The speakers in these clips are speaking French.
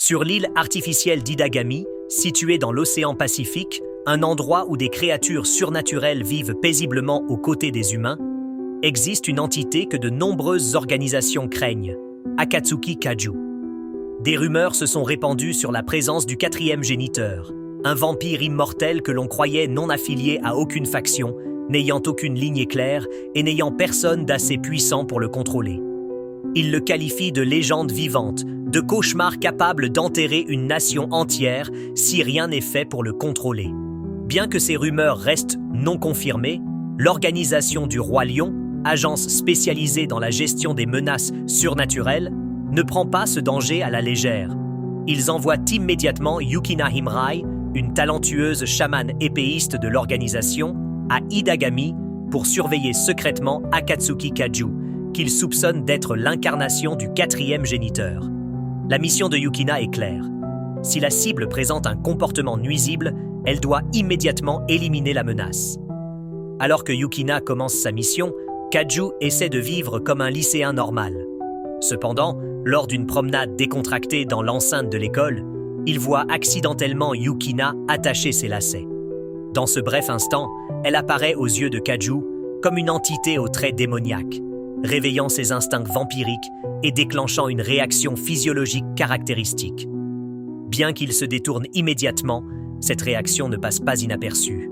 Sur l'île artificielle d'Idagami, située dans l'océan Pacifique, un endroit où des créatures surnaturelles vivent paisiblement aux côtés des humains, existe une entité que de nombreuses organisations craignent, Akatsuki Kaju. Des rumeurs se sont répandues sur la présence du quatrième géniteur, un vampire immortel que l'on croyait non affilié à aucune faction, n'ayant aucune lignée claire et n'ayant personne d'assez puissant pour le contrôler. Il le qualifie de légende vivante, de cauchemar capable d'enterrer une nation entière si rien n'est fait pour le contrôler. Bien que ces rumeurs restent non confirmées, l'organisation du Roi Lion, agence spécialisée dans la gestion des menaces surnaturelles, ne prend pas ce danger à la légère. Ils envoient immédiatement Yukina Himrai, une talentueuse chamane épéiste de l'organisation, à Idagami pour surveiller secrètement Akatsuki Kaju, qu'ils soupçonnent d'être l'incarnation du quatrième géniteur. La mission de Yukina est claire. Si la cible présente un comportement nuisible, elle doit immédiatement éliminer la menace. Alors que Yukina commence sa mission, Kaju essaie de vivre comme un lycéen normal. Cependant, lors d'une promenade décontractée dans l'enceinte de l'école, il voit accidentellement Yukina attacher ses lacets. Dans ce bref instant, elle apparaît aux yeux de Kaju comme une entité aux traits démoniaques, réveillant ses instincts vampiriques et déclenchant une réaction physiologique caractéristique. Bien qu'il se détourne immédiatement, cette réaction ne passe pas inaperçue.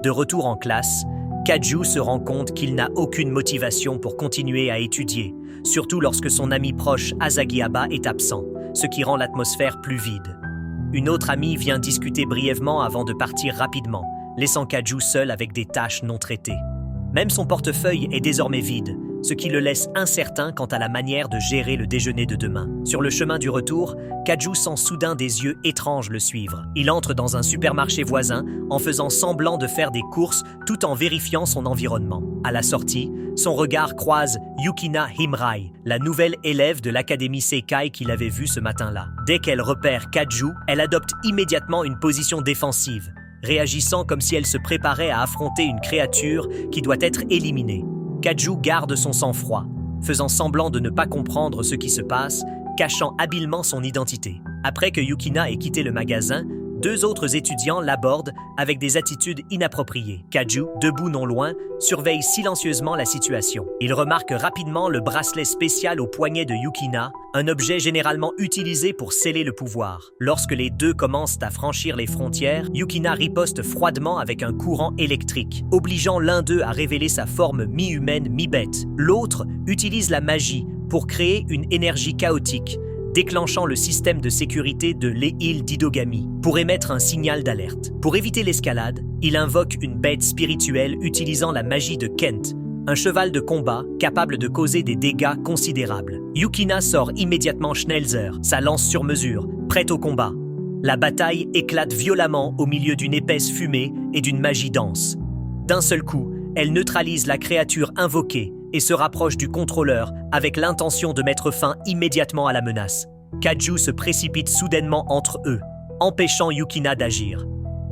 De retour en classe, Kaju se rend compte qu'il n'a aucune motivation pour continuer à étudier, surtout lorsque son ami proche Asagiaba est absent, ce qui rend l'atmosphère plus vide. Une autre amie vient discuter brièvement avant de partir rapidement, laissant Kaju seul avec des tâches non traitées. Même son portefeuille est désormais vide, ce qui le laisse incertain quant à la manière de gérer le déjeuner de demain. Sur le chemin du retour, Kaju sent soudain des yeux étranges le suivre. Il entre dans un supermarché voisin en faisant semblant de faire des courses tout en vérifiant son environnement. À la sortie, son regard croise Yukina Himrai, la nouvelle élève de l'académie Seikai qu'il avait vue ce matin-là. Dès qu'elle repère Kaju, elle adopte immédiatement une position défensive, réagissant comme si elle se préparait à affronter une créature qui doit être éliminée. Kaju garde son sang-froid, faisant semblant de ne pas comprendre ce qui se passe, cachant habilement son identité. Après que Yukina ait quitté le magasin, deux autres étudiants l'abordent avec des attitudes inappropriées. Kaju, debout non loin, surveille silencieusement la situation. Il remarque rapidement le bracelet spécial au poignet de Yukina, un objet généralement utilisé pour sceller le pouvoir. Lorsque les deux commencent à franchir les frontières, Yukina riposte froidement avec un courant électrique, obligeant l'un d'eux à révéler sa forme mi-humaine, mi-bête. L'autre utilise la magie pour créer une énergie chaotique, déclenchant le système de sécurité de l'île d'Idogami pour émettre un signal d'alerte. Pour éviter l'escalade, il invoque une bête spirituelle utilisant la magie de Kent, un cheval de combat capable de causer des dégâts considérables. Yukina sort immédiatement Schnelzer, sa lance sur mesure, prête au combat. La bataille éclate violemment au milieu d'une épaisse fumée et d'une magie dense. D'un seul coup, elle neutralise la créature invoquée et se rapproche du contrôleur avec l'intention de mettre fin immédiatement à la menace. Kaju se précipite soudainement entre eux, empêchant Yukina d'agir.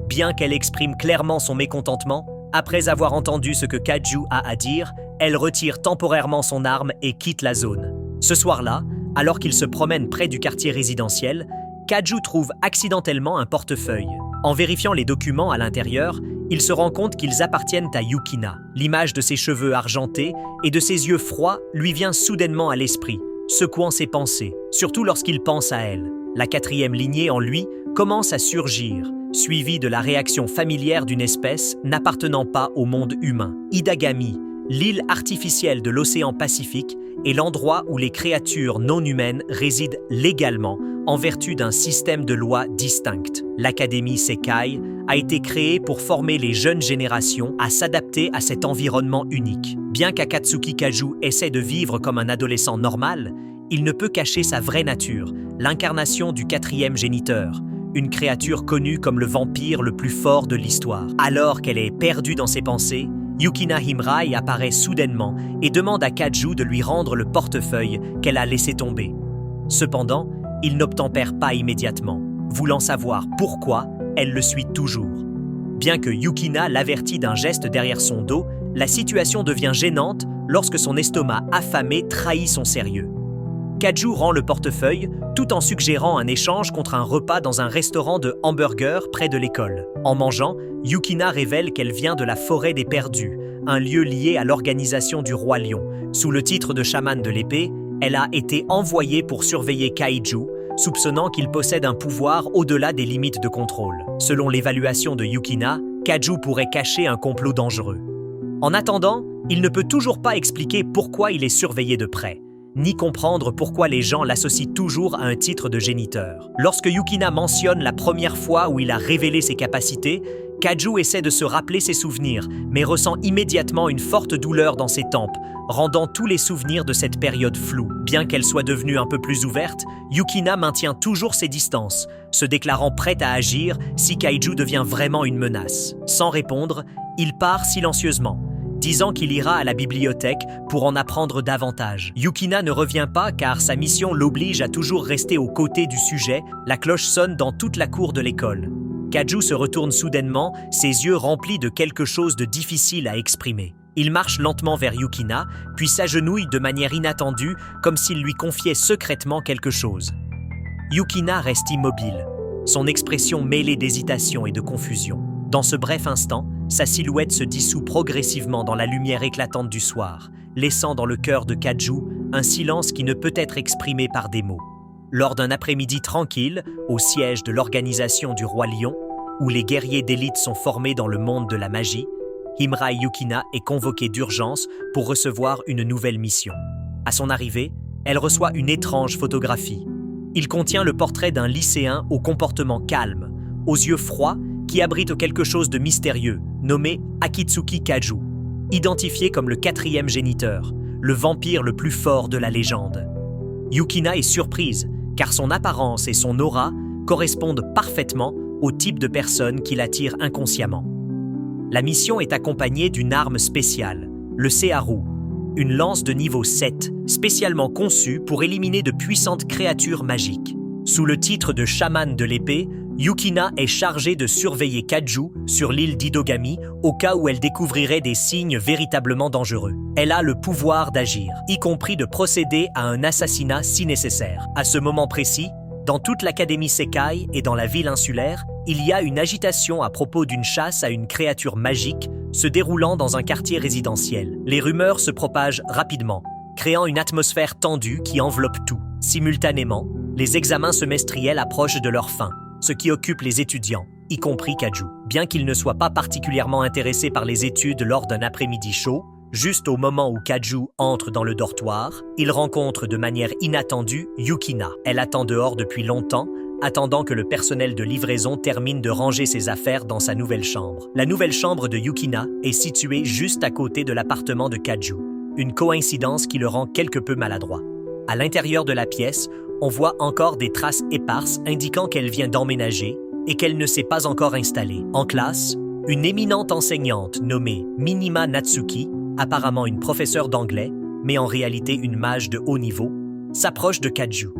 Bien qu'elle exprime clairement son mécontentement, après avoir entendu ce que Kaju a à dire, elle retire temporairement son arme et quitte la zone. Ce soir-là, alors qu'il se promène près du quartier résidentiel, Kaju trouve accidentellement un portefeuille. En vérifiant les documents à l'intérieur, il se rend compte qu'ils appartiennent à Yukina. L'image de ses cheveux argentés et de ses yeux froids lui vient soudainement à l'esprit, secouant ses pensées, surtout lorsqu'il pense à elle. La quatrième lignée en lui commence à surgir, suivie de la réaction familière d'une espèce n'appartenant pas au monde humain. Idagami, l'île artificielle de l'océan Pacifique, est l'endroit où les créatures non humaines résident légalement en vertu d'un système de lois distinctes. L'Académie Seikai a été créée pour former les jeunes générations à s'adapter à cet environnement unique. Bien qu'Akatsuki Kaju essaie de vivre comme un adolescent normal, il ne peut cacher sa vraie nature, l'incarnation du quatrième géniteur, une créature connue comme le vampire le plus fort de l'histoire. Alors qu'elle est perdue dans ses pensées, Yukina Himrai apparaît soudainement et demande à Kaju de lui rendre le portefeuille qu'elle a laissé tomber. Cependant, il n'obtempère pas immédiatement. Voulant savoir pourquoi, elle le suit toujours. Bien que Yukina l'avertit d'un geste derrière son dos, la situation devient gênante lorsque son estomac affamé trahit son sérieux. Kaju rend le portefeuille tout en suggérant un échange contre un repas dans un restaurant de hamburgers près de l'école. En mangeant, Yukina révèle qu'elle vient de la forêt des perdus, un lieu lié à l'organisation du roi lion. Sous le titre de chamane de l'épée, elle a été envoyée pour surveiller Kaiju, soupçonnant qu'il possède un pouvoir au-delà des limites de contrôle. Selon l'évaluation de Yukina, Kaju pourrait cacher un complot dangereux. En attendant, il ne peut toujours pas expliquer pourquoi il est surveillé de près, ni comprendre pourquoi les gens l'associent toujours à un titre de géniteur. Lorsque Yukina mentionne la première fois où il a révélé ses capacités, Kaju essaie de se rappeler ses souvenirs, mais ressent immédiatement une forte douleur dans ses tempes, rendant tous les souvenirs de cette période floue. Bien qu'elle soit devenue un peu plus ouverte, Yukina maintient toujours ses distances, se déclarant prête à agir si Kaiju devient vraiment une menace. Sans répondre, il part silencieusement, disant qu'il ira à la bibliothèque pour en apprendre davantage. Yukina ne revient pas car sa mission l'oblige à toujours rester aux côtés du sujet. La cloche sonne dans toute la cour de l'école. Kaju se retourne soudainement, ses yeux remplis de quelque chose de difficile à exprimer. Il marche lentement vers Yukina, puis s'agenouille de manière inattendue, comme s'il lui confiait secrètement quelque chose. Yukina reste immobile, son expression mêlée d'hésitation et de confusion. Dans ce bref instant, sa silhouette se dissout progressivement dans la lumière éclatante du soir, laissant dans le cœur de Kaju un silence qui ne peut être exprimé par des mots. Lors d'un après-midi tranquille, au siège de l'organisation du roi lion, où les guerriers d'élite sont formés dans le monde de la magie, Himrai Yukina est convoquée d'urgence pour recevoir une nouvelle mission. À son arrivée, elle reçoit une étrange photographie. Il contient le portrait d'un lycéen au comportement calme, aux yeux froids, qui abrite quelque chose de mystérieux, nommé Akitsuki Kaju, identifié comme le 4e géniteur, le vampire le plus fort de la légende. Yukina est surprise, car son apparence et son aura correspondent parfaitement au type de personne qui l'attire inconsciemment. La mission est accompagnée d'une arme spéciale, le Seharu, une lance de niveau 7, spécialement conçue pour éliminer de puissantes créatures magiques. Sous le titre de chamane de l'épée, Yukina est chargée de surveiller Kaju sur l'île d'Idogami au cas où elle découvrirait des signes véritablement dangereux. Elle a le pouvoir d'agir, y compris de procéder à un assassinat si nécessaire. À ce moment précis, dans toute l'académie Sekai et dans la ville insulaire, il y a une agitation à propos d'une chasse à une créature magique se déroulant dans un quartier résidentiel. Les rumeurs se propagent rapidement, créant une atmosphère tendue qui enveloppe tout. Simultanément, les examens semestriels approchent de leur fin, ce qui occupe les étudiants, y compris Kaju. Bien qu'il ne soit pas particulièrement intéressé par les études lors d'un après-midi chaud, juste au moment où Kaju entre dans le dortoir, il rencontre de manière inattendue Yukina. Elle attend dehors depuis longtemps, attendant que le personnel de livraison termine de ranger ses affaires dans sa nouvelle chambre. La nouvelle chambre de Yukina est située juste à côté de l'appartement de Kaju, une coïncidence qui le rend quelque peu maladroit. À l'intérieur de la pièce, on voit encore des traces éparses indiquant qu'elle vient d'emménager et qu'elle ne s'est pas encore installée. En classe, une éminente enseignante nommée Minima Natsuki, apparemment une professeure d'anglais, mais en réalité une mage de haut niveau, s'approche de Kaju.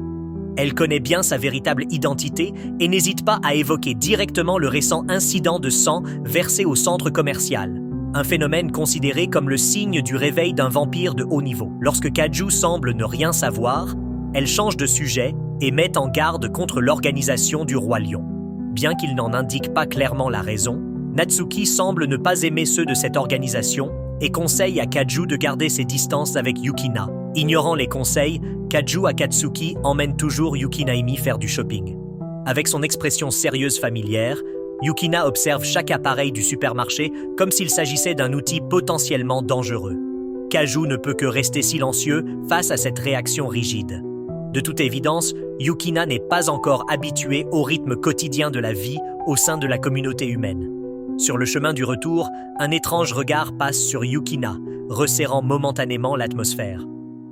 Elle connaît bien sa véritable identité et n'hésite pas à évoquer directement le récent incident de sang versé au centre commercial, un phénomène considéré comme le signe du réveil d'un vampire de haut niveau. Lorsque Kaju semble ne rien savoir, elle change de sujet et met en garde contre l'organisation du roi lion. Bien qu'il n'en indique pas clairement la raison, Natsuki semble ne pas aimer ceux de cette organisation et conseille à Kaju de garder ses distances avec Yukina. Ignorant les conseils, Kaju Akatsuki emmène toujours Yukinaimi faire du shopping. Avec son expression sérieuse familière, Yukina observe chaque appareil du supermarché comme s'il s'agissait d'un outil potentiellement dangereux. Kaju ne peut que rester silencieux face à cette réaction rigide. De toute évidence, Yukina n'est pas encore habituée au rythme quotidien de la vie au sein de la communauté humaine. Sur le chemin du retour, un étrange regard passe sur Yukina, resserrant momentanément l'atmosphère.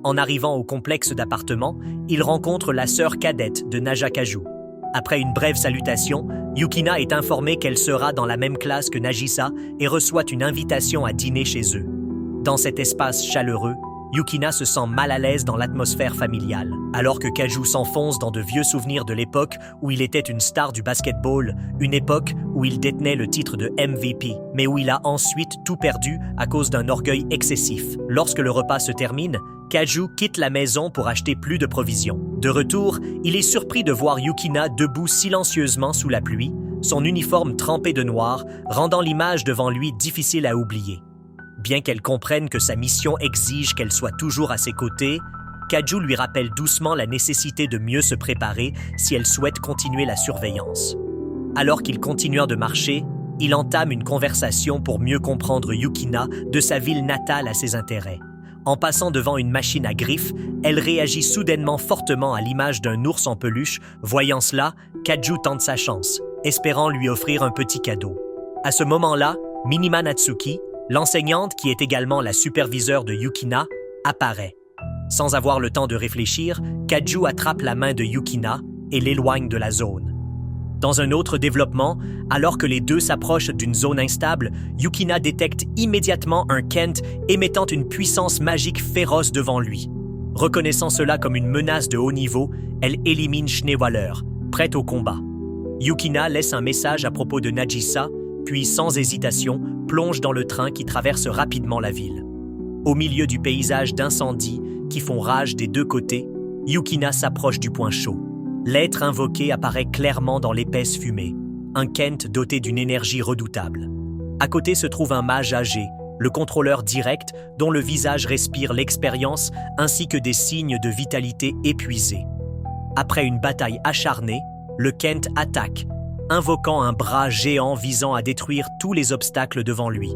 En arrivant au complexe d'appartements, il rencontre la sœur cadette de Naja Kaju. Après une brève salutation, Yukina est informée qu'elle sera dans la même classe que Nagisa et reçoit une invitation à dîner chez eux. Dans cet espace chaleureux, Yukina se sent mal à l'aise dans l'atmosphère familiale. Alors que Kaju s'enfonce dans de vieux souvenirs de l'époque où il était une star du basketball, une époque où il détenait le titre de MVP, mais où il a ensuite tout perdu à cause d'un orgueil excessif. Lorsque le repas se termine, Kaju quitte la maison pour acheter plus de provisions. De retour, il est surpris de voir Yukina debout silencieusement sous la pluie, son uniforme trempé de noir, rendant l'image devant lui difficile à oublier. Bien qu'elle comprenne que sa mission exige qu'elle soit toujours à ses côtés, Kaju lui rappelle doucement la nécessité de mieux se préparer si elle souhaite continuer la surveillance. Alors qu'ils continuent de marcher, il entame une conversation pour mieux comprendre Yukina de sa ville natale à ses intérêts. En passant devant une machine à griffes, elle réagit soudainement fortement à l'image d'un ours en peluche. Voyant cela, Kaju tente sa chance, espérant lui offrir un petit cadeau. À ce moment-là, Minima Natsuki, l'enseignante qui est également la superviseure de Yukina, apparaît. Sans avoir le temps de réfléchir, Kaju attrape la main de Yukina et l'éloigne de la zone. Dans un autre développement, alors que les deux s'approchent d'une zone instable, Yukina détecte immédiatement un Kent émettant une puissance magique féroce devant lui. Reconnaissant cela comme une menace de haut niveau, elle élimine Schneewaller, prête au combat. Yukina laisse un message à propos de Nagisa, puis sans hésitation, plonge dans le train qui traverse rapidement la ville. Au milieu du paysage d'incendies qui font rage des deux côtés, Yukina s'approche du point chaud. L'être invoqué apparaît clairement dans l'épaisse fumée, un Kent doté d'une énergie redoutable. À côté se trouve un mage âgé, le contrôleur direct dont le visage respire l'expérience ainsi que des signes de vitalité épuisés. Après une bataille acharnée, le Kent attaque, invoquant un bras géant visant à détruire tous les obstacles devant lui.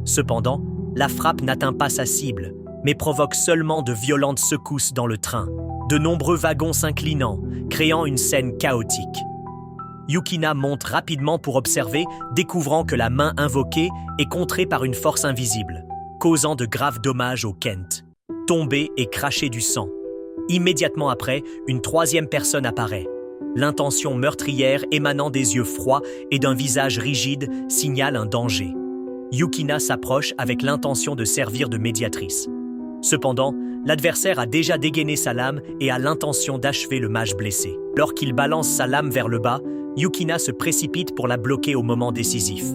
Cependant, la frappe n'atteint pas sa cible, mais provoque seulement de violentes secousses dans le train, de nombreux wagons s'inclinant, créant une scène chaotique. Yukina monte rapidement pour observer, découvrant que la main invoquée est contrée par une force invisible, causant de graves dommages au Kent, tombé et craché du sang. Immédiatement après, une troisième personne apparaît. L'intention meurtrière émanant des yeux froids et d'un visage rigide signale un danger. Yukina s'approche avec l'intention de servir de médiatrice. Cependant, l'adversaire a déjà dégainé sa lame et a l'intention d'achever le mage blessé. Alors qu'il balance sa lame vers le bas, Yukina se précipite pour la bloquer au moment décisif.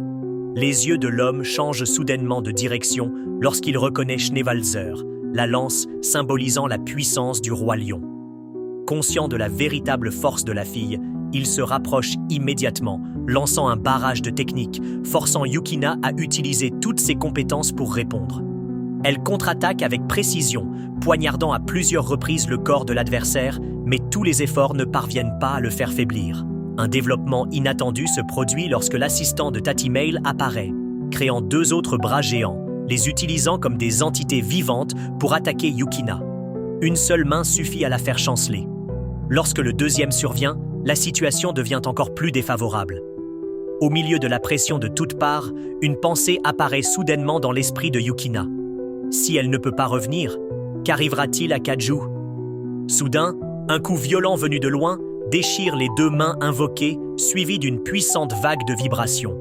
Les yeux de l'homme changent soudainement de direction lorsqu'il reconnaît Schneewalzer, la lance symbolisant la puissance du roi lion. Conscient de la véritable force de la fille, il se rapproche immédiatement, lançant un barrage de techniques, forçant Yukina à utiliser toutes ses compétences pour répondre. Elle contre-attaque avec précision, poignardant à plusieurs reprises le corps de l'adversaire, mais tous les efforts ne parviennent pas à le faire faiblir. Un développement inattendu se produit lorsque l'assistant de Tatimail apparaît, créant deux autres bras géants, les utilisant comme des entités vivantes pour attaquer Yukina. Une seule main suffit à la faire chanceler. Lorsque le deuxième survient, la situation devient encore plus défavorable. Au milieu de la pression de toutes parts, une pensée apparaît soudainement dans l'esprit de Yukina. Si elle ne peut pas revenir, qu'arrivera-t-il à Kaju? Soudain, un coup violent venu de loin déchire les deux mains invoquées, suivi d'une puissante vague de vibrations.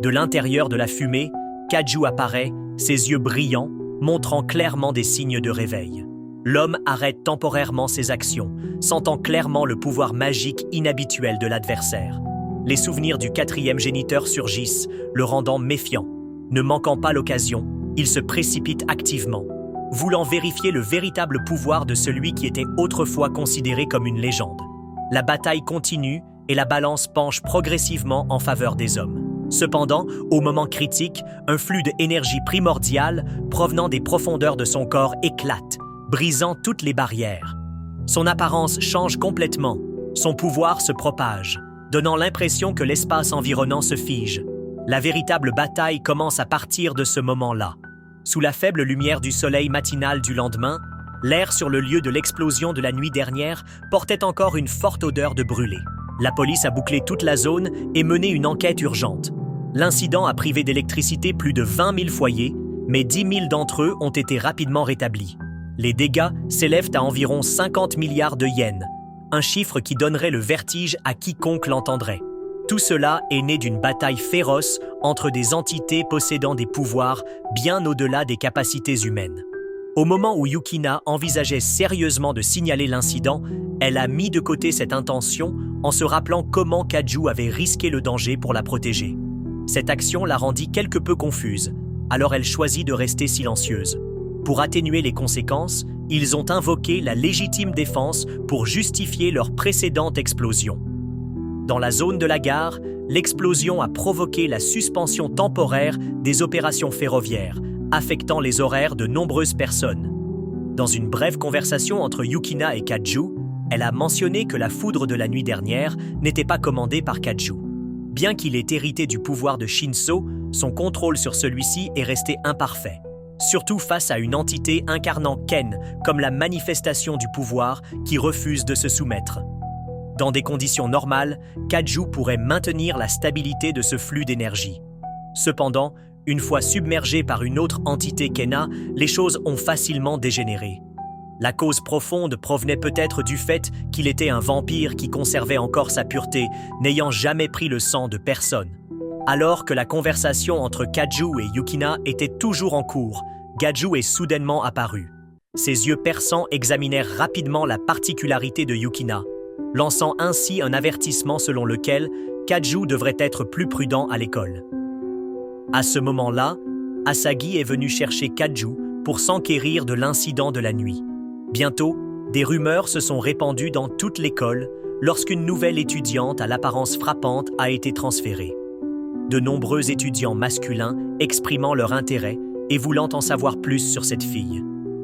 De l'intérieur de la fumée, Kaju apparaît, ses yeux brillants, montrant clairement des signes de réveil. L'homme arrête temporairement ses actions, sentant clairement le pouvoir magique inhabituel de l'adversaire. Les souvenirs du quatrième géniteur surgissent, le rendant méfiant. Ne manquant pas l'occasion, il se précipite activement, voulant vérifier le véritable pouvoir de celui qui était autrefois considéré comme une légende. La bataille continue et la balance penche progressivement en faveur des hommes. Cependant, au moment critique, un flux d'énergie primordiale provenant des profondeurs de son corps éclate, brisant toutes les barrières. Son apparence change complètement, son pouvoir se propage, donnant l'impression que l'espace environnant se fige. La véritable bataille commence à partir de ce moment-là. Sous la faible lumière du soleil matinal du lendemain, l'air sur le lieu de l'explosion de la nuit dernière portait encore une forte odeur de brûlé. La police a bouclé toute la zone et mené une enquête urgente. L'incident a privé d'électricité plus de 20 000 foyers, mais 10 000 d'entre eux ont été rapidement rétablis. Les dégâts s'élèvent à environ 50 milliards de yens, un chiffre qui donnerait le vertige à quiconque l'entendrait. Tout cela est né d'une bataille féroce entre des entités possédant des pouvoirs bien au-delà des capacités humaines. Au moment où Yukina envisageait sérieusement de signaler l'incident, elle a mis de côté cette intention en se rappelant comment Kaju avait risqué le danger pour la protéger. Cette action la rendit quelque peu confuse, alors elle choisit de rester silencieuse. Pour atténuer les conséquences, ils ont invoqué la légitime défense pour justifier leur précédente explosion. Dans la zone de la gare, l'explosion a provoqué la suspension temporaire des opérations ferroviaires, affectant les horaires de nombreuses personnes. Dans une brève conversation entre Yukina et Kaju, elle a mentionné que la foudre de la nuit dernière n'était pas commandée par Kaju. Bien qu'il ait hérité du pouvoir de Shinso, son contrôle sur celui-ci est resté imparfait, surtout face à une entité incarnant Ken comme la manifestation du pouvoir qui refuse de se soumettre. Dans des conditions normales, Kaju pourrait maintenir la stabilité de ce flux d'énergie. Cependant, une fois submergé par une autre entité Kena, les choses ont facilement dégénéré. La cause profonde provenait peut-être du fait qu'il était un vampire qui conservait encore sa pureté, n'ayant jamais pris le sang de personne. Alors que la conversation entre Kaju et Yukina était toujours en cours, Kaju est soudainement apparu. Ses yeux perçants examinèrent rapidement la particularité de Yukina, lançant ainsi un avertissement selon lequel Kaju devrait être plus prudent à l'école. À ce moment-là, Asagi est venu chercher Kaju pour s'enquérir de l'incident de la nuit. Bientôt, des rumeurs se sont répandues dans toute l'école lorsqu'une nouvelle étudiante à l'apparence frappante a été transférée. De nombreux étudiants masculins exprimant leur intérêt et voulant en savoir plus sur cette fille.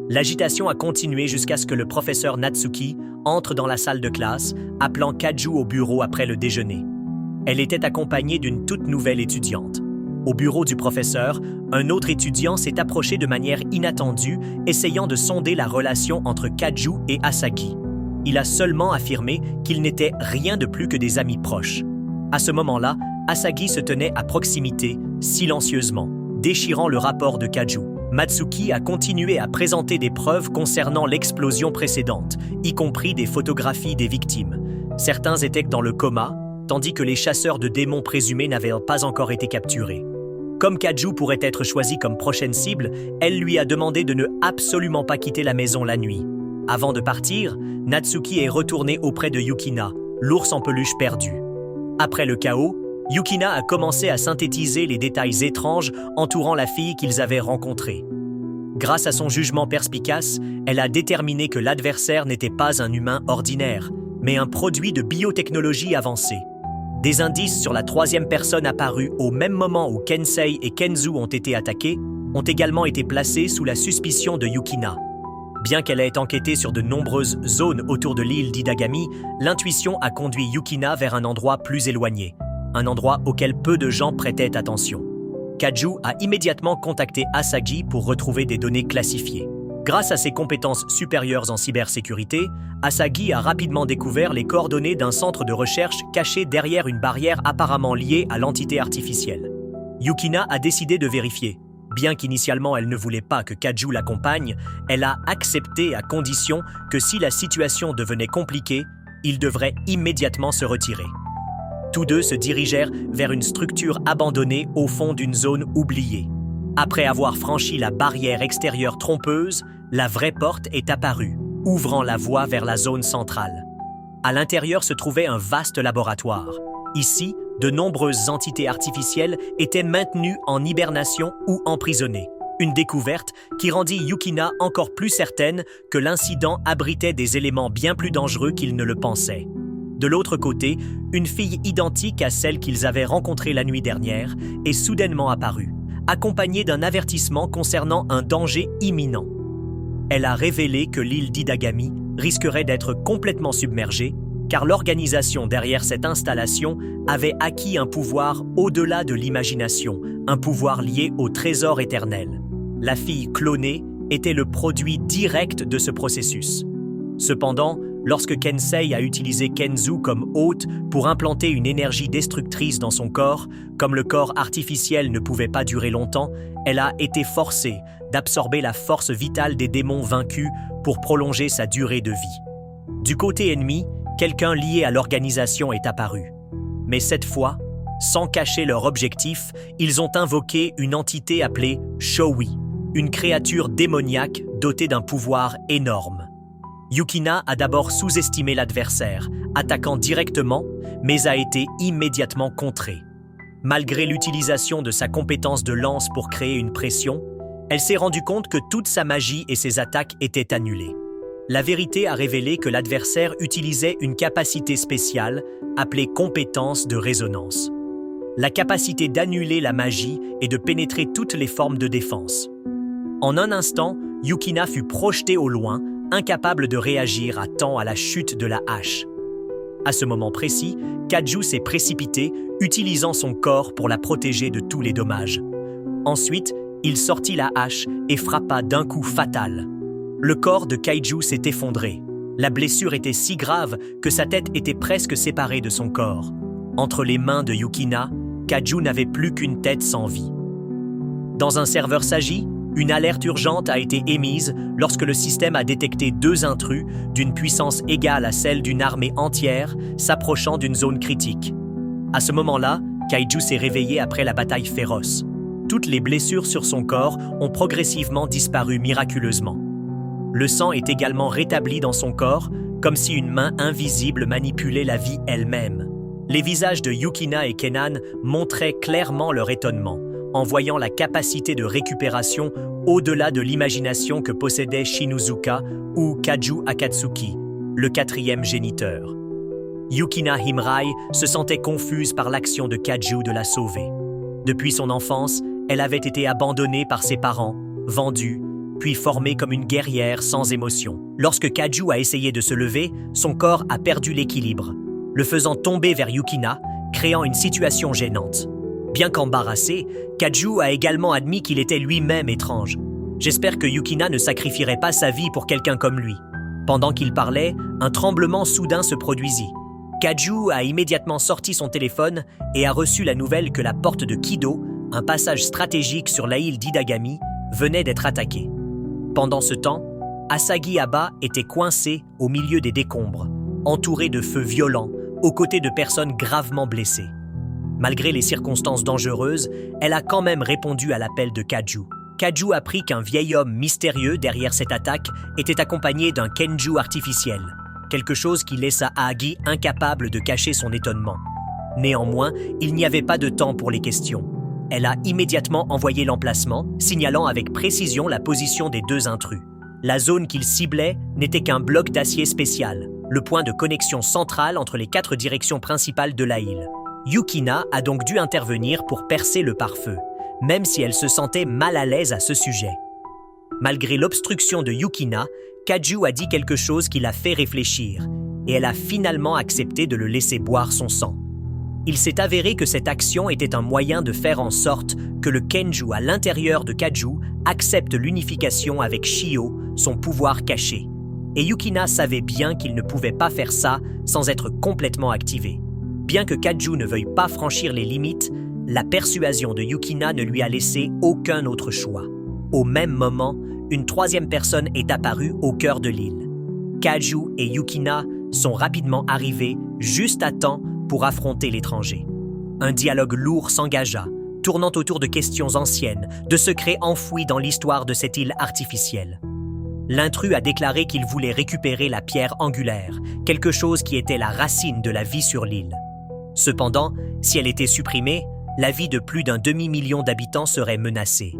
L'agitation a continué jusqu'à ce que le professeur Natsuki entre dans la salle de classe, appelant Kaju au bureau après le déjeuner. Elle était accompagnée d'une toute nouvelle étudiante. Au bureau du professeur, un autre étudiant s'est approché de manière inattendue, essayant de sonder la relation entre Kaju et Asagi. Il a seulement affirmé qu'ils n'étaient rien de plus que des amis proches. À ce moment-là, Asagi se tenait à proximité, silencieusement, déchirant le rapport de Kaju. Matsuki a continué à présenter des preuves concernant l'explosion précédente, y compris des photographies des victimes. Certains étaient dans le coma, tandis que les chasseurs de démons présumés n'avaient pas encore été capturés. Comme Kaju pourrait être choisi comme prochaine cible, elle lui a demandé de ne absolument pas quitter la maison la nuit. Avant de partir, Natsuki est retourné auprès de Yukina, l'ours en peluche perdu. Après le chaos, Yukina a commencé à synthétiser les détails étranges entourant la fille qu'ils avaient rencontrée. Grâce à son jugement perspicace, elle a déterminé que l'adversaire n'était pas un humain ordinaire, mais un produit de biotechnologie avancée. Des indices sur la troisième personne apparue au même moment où Kensei et Kenzu ont été attaqués ont également été placés sous la suspicion de Yukina. Bien qu'elle ait enquêté sur de nombreuses zones autour de l'île d'Idagami, l'intuition a conduit Yukina vers un endroit plus éloigné, un endroit auquel peu de gens prêtaient attention. Kaju a immédiatement contacté Asagi pour retrouver des données classifiées. Grâce à ses compétences supérieures en cybersécurité, Asagi a rapidement découvert les coordonnées d'un centre de recherche caché derrière une barrière apparemment liée à l'entité artificielle. Yukina a décidé de vérifier. Bien qu'initialement elle ne voulait pas que Kaju l'accompagne, elle a accepté à condition que si la situation devenait compliquée, il devrait immédiatement se retirer. Tous deux se dirigèrent vers une structure abandonnée au fond d'une zone oubliée. Après avoir franchi la barrière extérieure trompeuse, la vraie porte est apparue, ouvrant la voie vers la zone centrale. À l'intérieur se trouvait un vaste laboratoire. Ici, de nombreuses entités artificielles étaient maintenues en hibernation ou emprisonnées. Une découverte qui rendit Yukina encore plus certaine que l'incident abritait des éléments bien plus dangereux qu'ils ne le pensaient. De l'autre côté, une fille identique à celle qu'ils avaient rencontrée la nuit dernière est soudainement apparue, accompagnée d'un avertissement concernant un danger imminent. Elle a révélé que l'île d'Idagami risquerait d'être complètement submergée, car l'organisation derrière cette installation avait acquis un pouvoir au-delà de l'imagination, un pouvoir lié au trésor éternel. La fille clonée était le produit direct de ce processus. Cependant, lorsque Kensei a utilisé Kenzu comme hôte pour implanter une énergie destructrice dans son corps, comme le corps artificiel ne pouvait pas durer longtemps, elle a été forcée d'absorber la force vitale des démons vaincus pour prolonger sa durée de vie. Du côté ennemi, quelqu'un lié à l'organisation est apparu. Mais cette fois, sans cacher leur objectif, ils ont invoqué une entité appelée Shoui, une créature démoniaque dotée d'un pouvoir énorme. Yukina a d'abord sous-estimé l'adversaire, attaquant directement, mais a été immédiatement contrée. Malgré l'utilisation de sa compétence de lance pour créer une pression, Elle s'est rendue compte que toute sa magie et ses attaques étaient annulées. La vérité a révélé que l'adversaire utilisait une capacité spéciale appelée compétence de résonance. La capacité d'annuler la magie et de pénétrer toutes les formes de défense. En un instant, Yukina fut projetée au loin, incapable de réagir à temps à la chute de la hache. À ce moment précis, Kaju s'est précipité, utilisant son corps pour la protéger de tous les dommages. Ensuite, il sortit la hache et frappa d'un coup fatal. Le corps de Kaiju s'est effondré. La blessure était si grave que sa tête était presque séparée de son corps. Entre les mains de Yukina, Kaju n'avait plus qu'une tête sans vie. Dans un serveur Sagi, une alerte urgente a été émise lorsque le système a détecté 2 intrus d'une puissance égale à celle d'une armée entière s'approchant d'une zone critique. À ce moment-là, Kaiju s'est réveillé après la bataille féroce. Toutes les blessures sur son corps ont progressivement disparu miraculeusement. Le sang est également rétabli dans son corps, comme si une main invisible manipulait la vie elle-même. Les visages de Yukina et Kenan montraient clairement leur étonnement, en voyant la capacité de récupération au-delà de l'imagination que possédait Shinozuka ou Kaju Akatsuki, le 4e géniteur. Yukina Himrai se sentait confuse par l'action de Kaju de la sauver. Depuis son enfance, elle avait été abandonnée par ses parents, vendue, puis formée comme une guerrière sans émotion. Lorsque Kaju a essayé de se lever, son corps a perdu l'équilibre, le faisant tomber vers Yukina, créant une situation gênante. Bien qu'embarrassé, Kaju a également admis qu'il était lui-même étrange. J'espère que Yukina ne sacrifierait pas sa vie pour quelqu'un comme lui. Pendant qu'il parlait, un tremblement soudain se produisit. Kaju a immédiatement sorti son téléphone et a reçu la nouvelle que la porte de Kido, un passage stratégique sur la île d'Idagami, venait d'être attaquée. Pendant ce temps, Asagi Aba était coincé au milieu des décombres, entouré de feux violents, aux côtés de personnes gravement blessées. Malgré les circonstances dangereuses, elle a quand même répondu à l'appel de Kaju. Kaju apprit qu'un vieil homme mystérieux derrière cette attaque était accompagné d'un Kenju artificiel, quelque chose qui laissa Aagi incapable de cacher son étonnement. Néanmoins, il n'y avait pas de temps pour les questions. Elle a immédiatement envoyé l'emplacement, signalant avec précision la position des 2 intrus. La zone qu'il ciblait n'était qu'un bloc d'acier spécial, le point de connexion central entre les 4 directions principales de la île. Yukina a donc dû intervenir pour percer le pare-feu, même si elle se sentait mal à l'aise à ce sujet. Malgré l'obstruction de Yukina, Kaju a dit quelque chose qui l'a fait réfléchir, et elle a finalement accepté de le laisser boire son sang. Il s'est avéré que cette action était un moyen de faire en sorte que le Kenju à l'intérieur de Kaju accepte l'unification avec Shio, son pouvoir caché. Et Yukina savait bien qu'il ne pouvait pas faire ça sans être complètement activé. Bien que Kaju ne veuille pas franchir les limites, la persuasion de Yukina ne lui a laissé aucun autre choix. Au même moment, une 3e personne est apparue au cœur de l'île. Kaju et Yukina sont rapidement arrivés juste à temps pour affronter l'étranger. Un dialogue lourd s'engagea, tournant autour de questions anciennes, de secrets enfouis dans l'histoire de cette île artificielle. L'intrus a déclaré qu'il voulait récupérer la pierre angulaire, quelque chose qui était la racine de la vie sur l'île. Cependant, si elle était supprimée, la vie de plus d'un demi-million d'habitants serait menacée.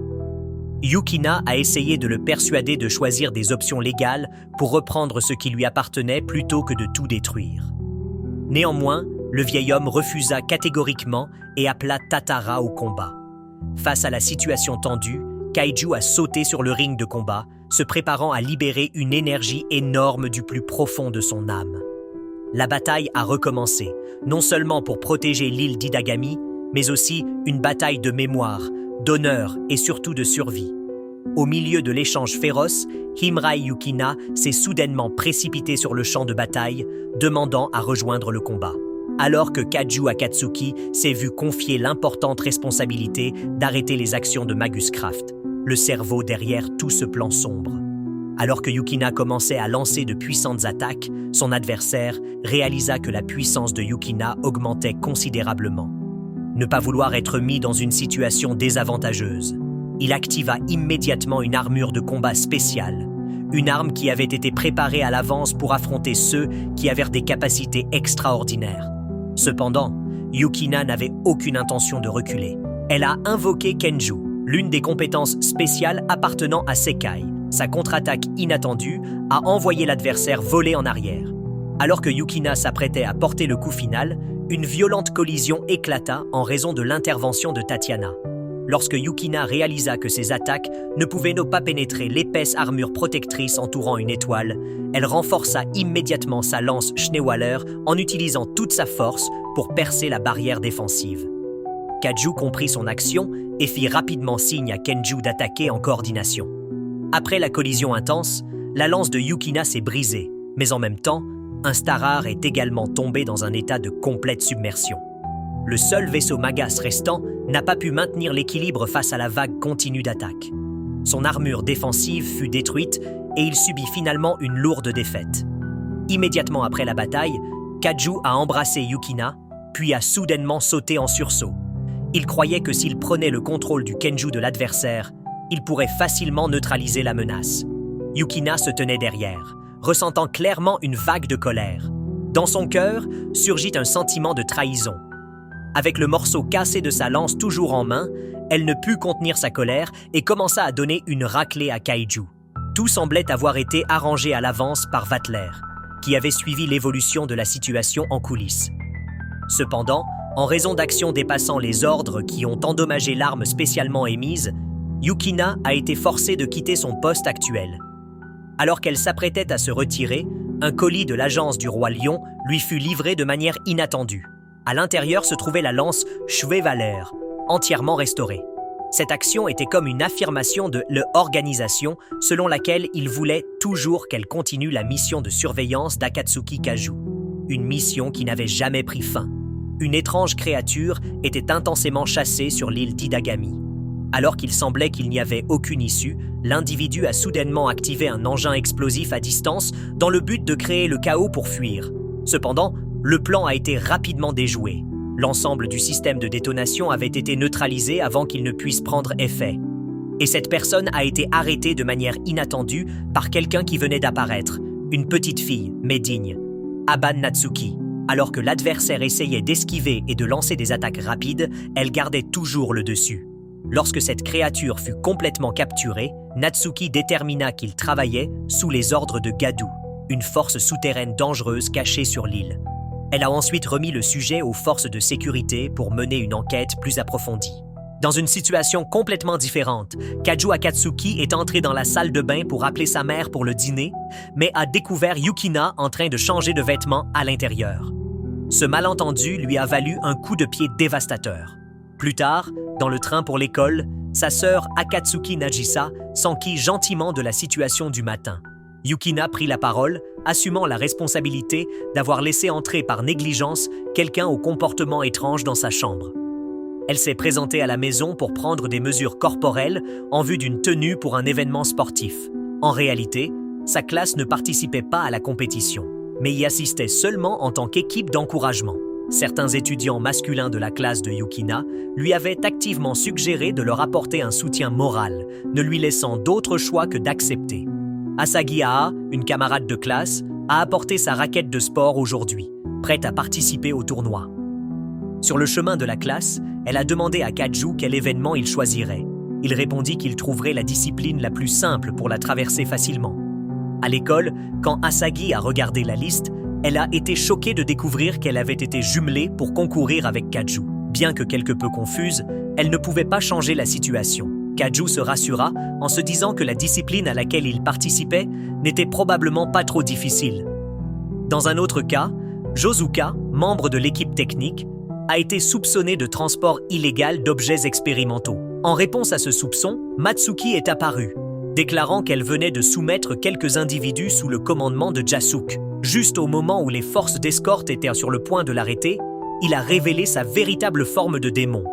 Yukina a essayé de le persuader de choisir des options légales pour reprendre ce qui lui appartenait plutôt que de tout détruire. Néanmoins, le vieil homme refusa catégoriquement et appela Tatara au combat. Face à la situation tendue, Kaiju a sauté sur le ring de combat, se préparant à libérer une énergie énorme du plus profond de son âme. La bataille a recommencé, non seulement pour protéger l'île d'Idagami, mais aussi une bataille de mémoire, d'honneur et surtout de survie. Au milieu de l'échange féroce, Himrai Yukina s'est soudainement précipité sur le champ de bataille, demandant à rejoindre le combat. Alors que Kaju Akatsuki s'est vu confier l'importante responsabilité d'arrêter les actions de Magus Craft, le cerveau derrière tout ce plan sombre. Alors que Yukina commençait à lancer de puissantes attaques, son adversaire réalisa que la puissance de Yukina augmentait considérablement. Ne pas vouloir être mis dans une situation désavantageuse, il activa immédiatement une armure de combat spéciale, une arme qui avait été préparée à l'avance pour affronter ceux qui avaient des capacités extraordinaires. Cependant, Yukina n'avait aucune intention de reculer. Elle a invoqué Kenju, l'une des compétences spéciales appartenant à Sekai. Sa contre-attaque inattendue a envoyé l'adversaire voler en arrière. Alors que Yukina s'apprêtait à porter le coup final, une violente collision éclata en raison de l'intervention de Tatiana. Lorsque Yukina réalisa que ses attaques ne pouvaient pas pénétrer l'épaisse armure protectrice entourant une étoile, elle renforça immédiatement sa lance Schneewaller en utilisant toute sa force pour percer la barrière défensive. Kaju comprit son action et fit rapidement signe à Kenju d'attaquer en coordination. Après la collision intense, la lance de Yukina s'est brisée, mais en même temps, un Starar est également tombé dans un état de complète submersion. Le seul vaisseau Magas restant n'a pas pu maintenir l'équilibre face à la vague continue d'attaque. Son armure défensive fut détruite et il subit finalement une lourde défaite. Immédiatement après la bataille, Kaju a embrassé Yukina, puis a soudainement sauté en sursaut. Il croyait que s'il prenait le contrôle du Kenju de l'adversaire, il pourrait facilement neutraliser la menace. Yukina se tenait derrière, ressentant clairement une vague de colère. Dans son cœur surgit un sentiment de trahison. Avec le morceau cassé de sa lance toujours en main, elle ne put contenir sa colère et commença à donner une raclée à Kaiju. Tout semblait avoir été arrangé à l'avance par Vatler, qui avait suivi l'évolution de la situation en coulisses. Cependant, en raison d'actions dépassant les ordres qui ont endommagé l'arme spécialement émise, Yukina a été forcée de quitter son poste actuel. Alors qu'elle s'apprêtait à se retirer, un colis de l'agence du roi Lion lui fut livré de manière inattendue. À l'intérieur se trouvait la lance Schwevaler, entièrement restaurée. Cette action était comme une affirmation de l'organisation selon laquelle il voulait toujours qu'elle continue la mission de surveillance d'Akatsuki Kaju. Une mission qui n'avait jamais pris fin. Une étrange créature était intensément chassée sur l'île d'Idagami. Alors qu'il semblait qu'il n'y avait aucune issue, l'individu a soudainement activé un engin explosif à distance dans le but de créer le chaos pour fuir. Cependant, le plan a été rapidement déjoué. L'ensemble du système de détonation avait été neutralisé avant qu'il ne puisse prendre effet. Et cette personne a été arrêtée de manière inattendue par quelqu'un qui venait d'apparaître, une petite fille, mais digne, Aban Natsuki. Alors que l'adversaire essayait d'esquiver et de lancer des attaques rapides, elle gardait toujours le dessus. Lorsque cette créature fut complètement capturée, Natsuki détermina qu'il travaillait sous les ordres de Gadu, une force souterraine dangereuse cachée sur l'île. Elle a ensuite remis le sujet aux forces de sécurité pour mener une enquête plus approfondie. Dans une situation complètement différente, Kaju Akatsuki est entré dans la salle de bain pour appeler sa mère pour le dîner, mais a découvert Yukina en train de changer de vêtements à l'intérieur. Ce malentendu lui a valu un coup de pied dévastateur. Plus tard, dans le train pour l'école, sa sœur Akatsuki Nagisa s'enquit gentiment de la situation du matin. Yukina prit la parole, assumant la responsabilité d'avoir laissé entrer par négligence quelqu'un au comportement étrange dans sa chambre. Elle s'est présentée à la maison pour prendre des mesures corporelles en vue d'une tenue pour un événement sportif. En réalité, sa classe ne participait pas à la compétition, mais y assistait seulement en tant qu'équipe d'encouragement. Certains étudiants masculins de la classe de Yukina lui avaient activement suggéré de leur apporter un soutien moral, ne lui laissant d'autre choix que d'accepter. Asagi Aa, une camarade de classe, a apporté sa raquette de sport aujourd'hui, prête à participer au tournoi. Sur le chemin de la classe, elle a demandé à Kaju quel événement il choisirait. Il répondit qu'il trouverait la discipline la plus simple pour la traverser facilement. À l'école, quand Asagi a regardé la liste, elle a été choquée de découvrir qu'elle avait été jumelée pour concourir avec Kaju. Bien que quelque peu confuse, elle ne pouvait pas changer la situation. Kaju se rassura en se disant que la discipline à laquelle il participait n'était probablement pas trop difficile. Dans un autre cas, Josuka, membre de l'équipe technique, a été soupçonné de transport illégal d'objets expérimentaux. En réponse à ce soupçon, Matsuki est apparue, déclarant qu'elle venait de soumettre quelques individus sous le commandement de Jasuk. Juste au moment où les forces d'escorte étaient sur le point de l'arrêter, il a révélé sa véritable forme de démon.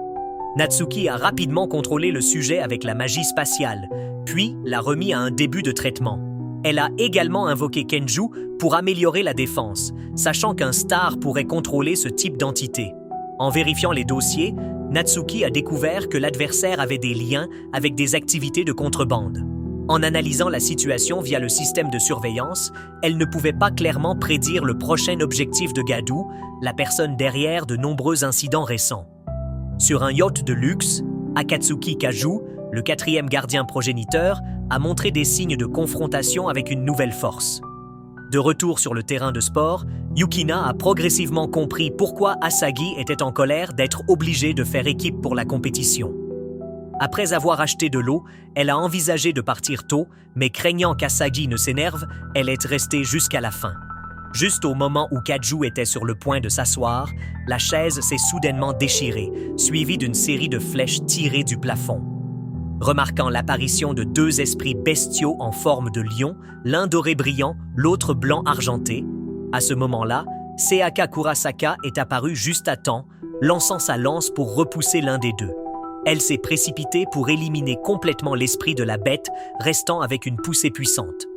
Natsuki a rapidement contrôlé le sujet avec la magie spatiale, puis l'a remis à un début de traitement. Elle a également invoqué Kenju pour améliorer la défense, sachant qu'un star pourrait contrôler ce type d'entité. En vérifiant les dossiers, Natsuki a découvert que l'adversaire avait des liens avec des activités de contrebande. En analysant la situation via le système de surveillance, elle ne pouvait pas clairement prédire le prochain objectif de Gadu, la personne derrière de nombreux incidents récents. Sur un yacht de luxe, Akatsuki Kaju Le quatrième gardien progéniteur a montré des signes de confrontation avec une nouvelle force. De retour sur le terrain de sport, Yukina a progressivement compris pourquoi Asagi était en colère d'être obligée de faire équipe pour la compétition. Après avoir acheté de l'eau, elle a envisagé de partir tôt, mais craignant qu'Asagi ne s'énerve, elle est restée jusqu'à la fin. Juste au moment où Kaju était sur le point de s'asseoir, la chaise s'est soudainement déchirée, suivie d'une série de flèches tirées du plafond. Remarquant l'apparition de deux esprits bestiaux en forme de lion, l'un doré brillant, l'autre blanc argenté, à ce moment-là, Seaka Kurasaka est apparue juste à temps, lançant sa lance pour repousser l'un des deux. Elle s'est précipitée pour éliminer complètement l'esprit de la bête, restant avec une poussée puissante.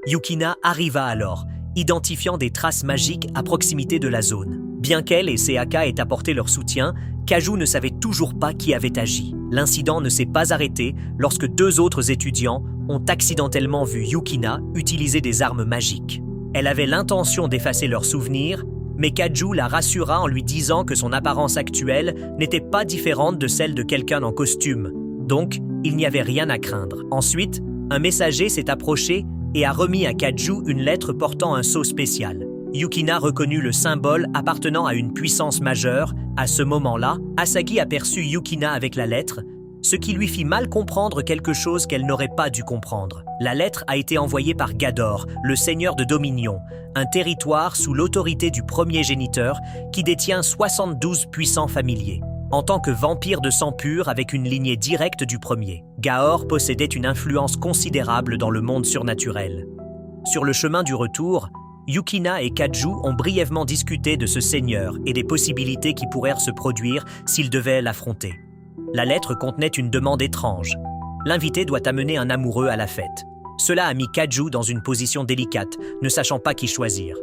Yukina arriva alors, identifiant des traces magiques à proximité de la zone. Bien qu'elle et Seaka aient apporté leur soutien, Kaju ne savait toujours pas qui avait agi. L'incident ne s'est pas arrêté lorsque deux autres étudiants ont accidentellement vu Yukina utiliser des armes magiques. Elle avait l'intention d'effacer leurs souvenirs, mais Kaju la rassura en lui disant que son apparence actuelle n'était pas différente de celle de quelqu'un en costume, donc il n'y avait rien à craindre. Ensuite, un messager s'est approché et a remis à Kaju une lettre portant un sceau spécial. Yukina reconnut le symbole appartenant à une puissance majeure. À ce moment-là, Asagi aperçut Yukina avec la lettre, ce qui lui fit mal comprendre quelque chose qu'elle n'aurait pas dû comprendre. La lettre a été envoyée par Gador, le seigneur de Dominion, un territoire sous l'autorité du premier géniteur qui détient 72 puissants familiers. En tant que vampire de sang pur avec une lignée directe du premier, Gaor possédait une influence considérable dans le monde surnaturel. Sur le chemin du retour, Yukina et Kaju ont brièvement discuté de ce seigneur et des possibilités qui pourraient se produire s'ils devaient l'affronter. La lettre contenait une demande étrange. L'invité doit amener un amoureux à la fête. Cela a mis Kaju dans une position délicate, ne sachant pas qui choisir.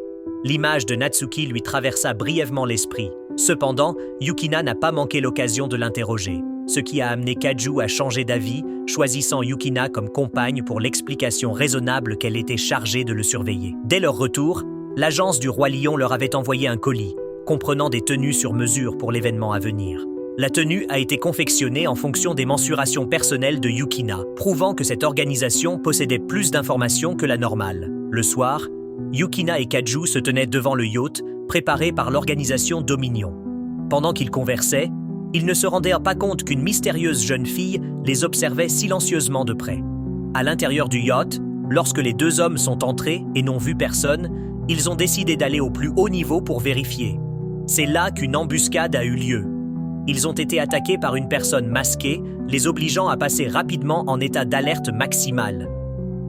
L'image de Natsuki lui traversa brièvement l'esprit. Cependant, Yukina n'a pas manqué l'occasion de l'interroger, ce qui a amené Kaju à changer d'avis, choisissant Yukina comme compagne pour l'explication raisonnable qu'elle était chargée de le surveiller. Dès leur retour, l'agence du Roi Lion leur avait envoyé un colis, comprenant des tenues sur mesure pour l'événement à venir. La tenue a été confectionnée en fonction des mensurations personnelles de Yukina, prouvant que cette organisation possédait plus d'informations que la normale. Le soir, Yukina et Kaju se tenaient devant le yacht, préparé par l'organisation Dominion. Pendant qu'ils conversaient, ils ne se rendaient pas compte qu'une mystérieuse jeune fille les observait silencieusement de près. À l'intérieur du yacht, lorsque les deux hommes sont entrés et n'ont vu personne, ils ont décidé d'aller au plus haut niveau pour vérifier. C'est là qu'une embuscade a eu lieu. Ils ont été attaqués par une personne masquée, les obligeant à passer rapidement en état d'alerte maximale.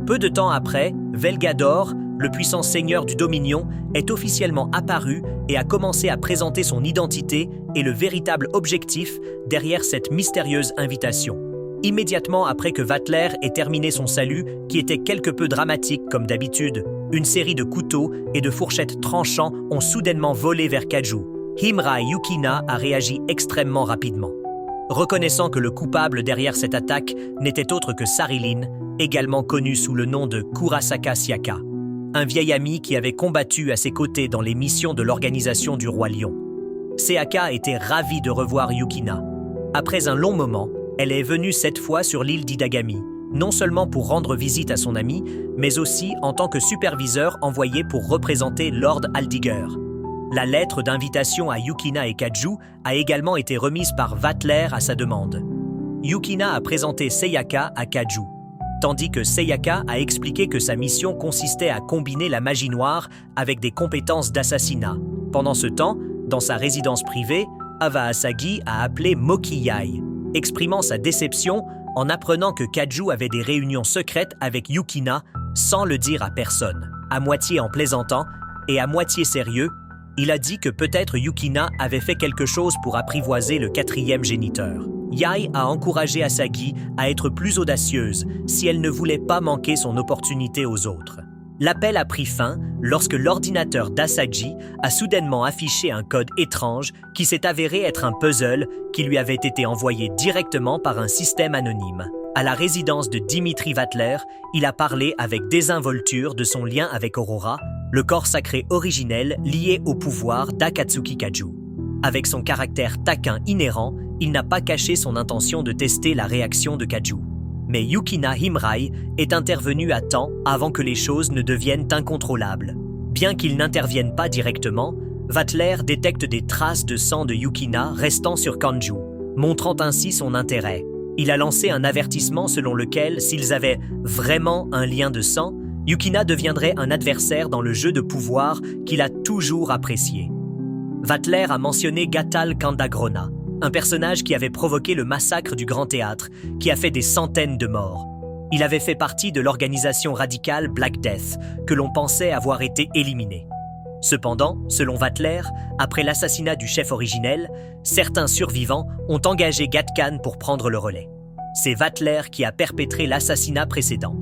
Peu de temps après, Velgador, le puissant seigneur du Dominion, est officiellement apparu et a commencé à présenter son identité et le véritable objectif derrière cette mystérieuse invitation. Immédiatement après que Vatler ait terminé son salut, qui était quelque peu dramatique comme d'habitude, une série de couteaux et de fourchettes tranchants ont soudainement volé vers Kaju. Himra Yukina a réagi extrêmement rapidement. Reconnaissant que le coupable derrière cette attaque n'était autre que Sarilin, également connu sous le nom de Kurasaka Siaka, un vieil ami qui avait combattu à ses côtés dans les missions de l'organisation du Roi Lion. Seaka était ravie de revoir Yukina. Après un long moment, elle est venue cette fois sur l'île d'Idagami, non seulement pour rendre visite à son ami, mais aussi en tant que superviseur envoyé pour représenter Lord Aldiger. La lettre d'invitation à Yukina et Kaju a également été remise par Vatler à sa demande. Yukina a présenté Seiyaka à Kaju, tandis que Seiyaka a expliqué que sa mission consistait à combiner la magie noire avec des compétences d'assassinat. Pendant ce temps, dans sa résidence privée, Ava Asagi a appelé Mokiyai, exprimant sa déception en apprenant que Kaju avait des réunions secrètes avec Yukina sans le dire à personne. À moitié en plaisantant et à moitié sérieux, il a dit que peut-être Yukina avait fait quelque chose pour apprivoiser le quatrième géniteur. Yai a encouragé Asagi à être plus audacieuse si elle ne voulait pas manquer son opportunité aux autres. L'appel a pris fin lorsque l'ordinateur d'Asagi a soudainement affiché un code étrange qui s'est avéré être un puzzle qui lui avait été envoyé directement par un système anonyme. À la résidence de Dimitri Vatler, il a parlé avec désinvolture de son lien avec Aurora, le corps sacré originel lié au pouvoir d'Akatsuki Kaju. Avec son caractère taquin inhérent, il n'a pas caché son intention de tester la réaction de Kaju. Mais Yukina Himrai est intervenu à temps avant que les choses ne deviennent incontrôlables. Bien qu'il n'intervienne pas directement, Vatler détecte des traces de sang de Yukina restant sur Kanju, montrant ainsi son intérêt. Il a lancé un avertissement selon lequel, s'ils avaient vraiment un lien de sang, Yukina deviendrait un adversaire dans le jeu de pouvoir qu'il a toujours apprécié. Vatler a mentionné Gatal Kandagrona, un personnage qui avait provoqué le massacre du Grand Théâtre, qui a fait des centaines de morts. Il avait fait partie de l'organisation radicale Black Death, que l'on pensait avoir été éliminée. Cependant, selon Vatler, après l'assassinat du chef originel, certains survivants ont engagé Gatkan pour prendre le relais. C'est Vatler qui a perpétré l'assassinat précédent.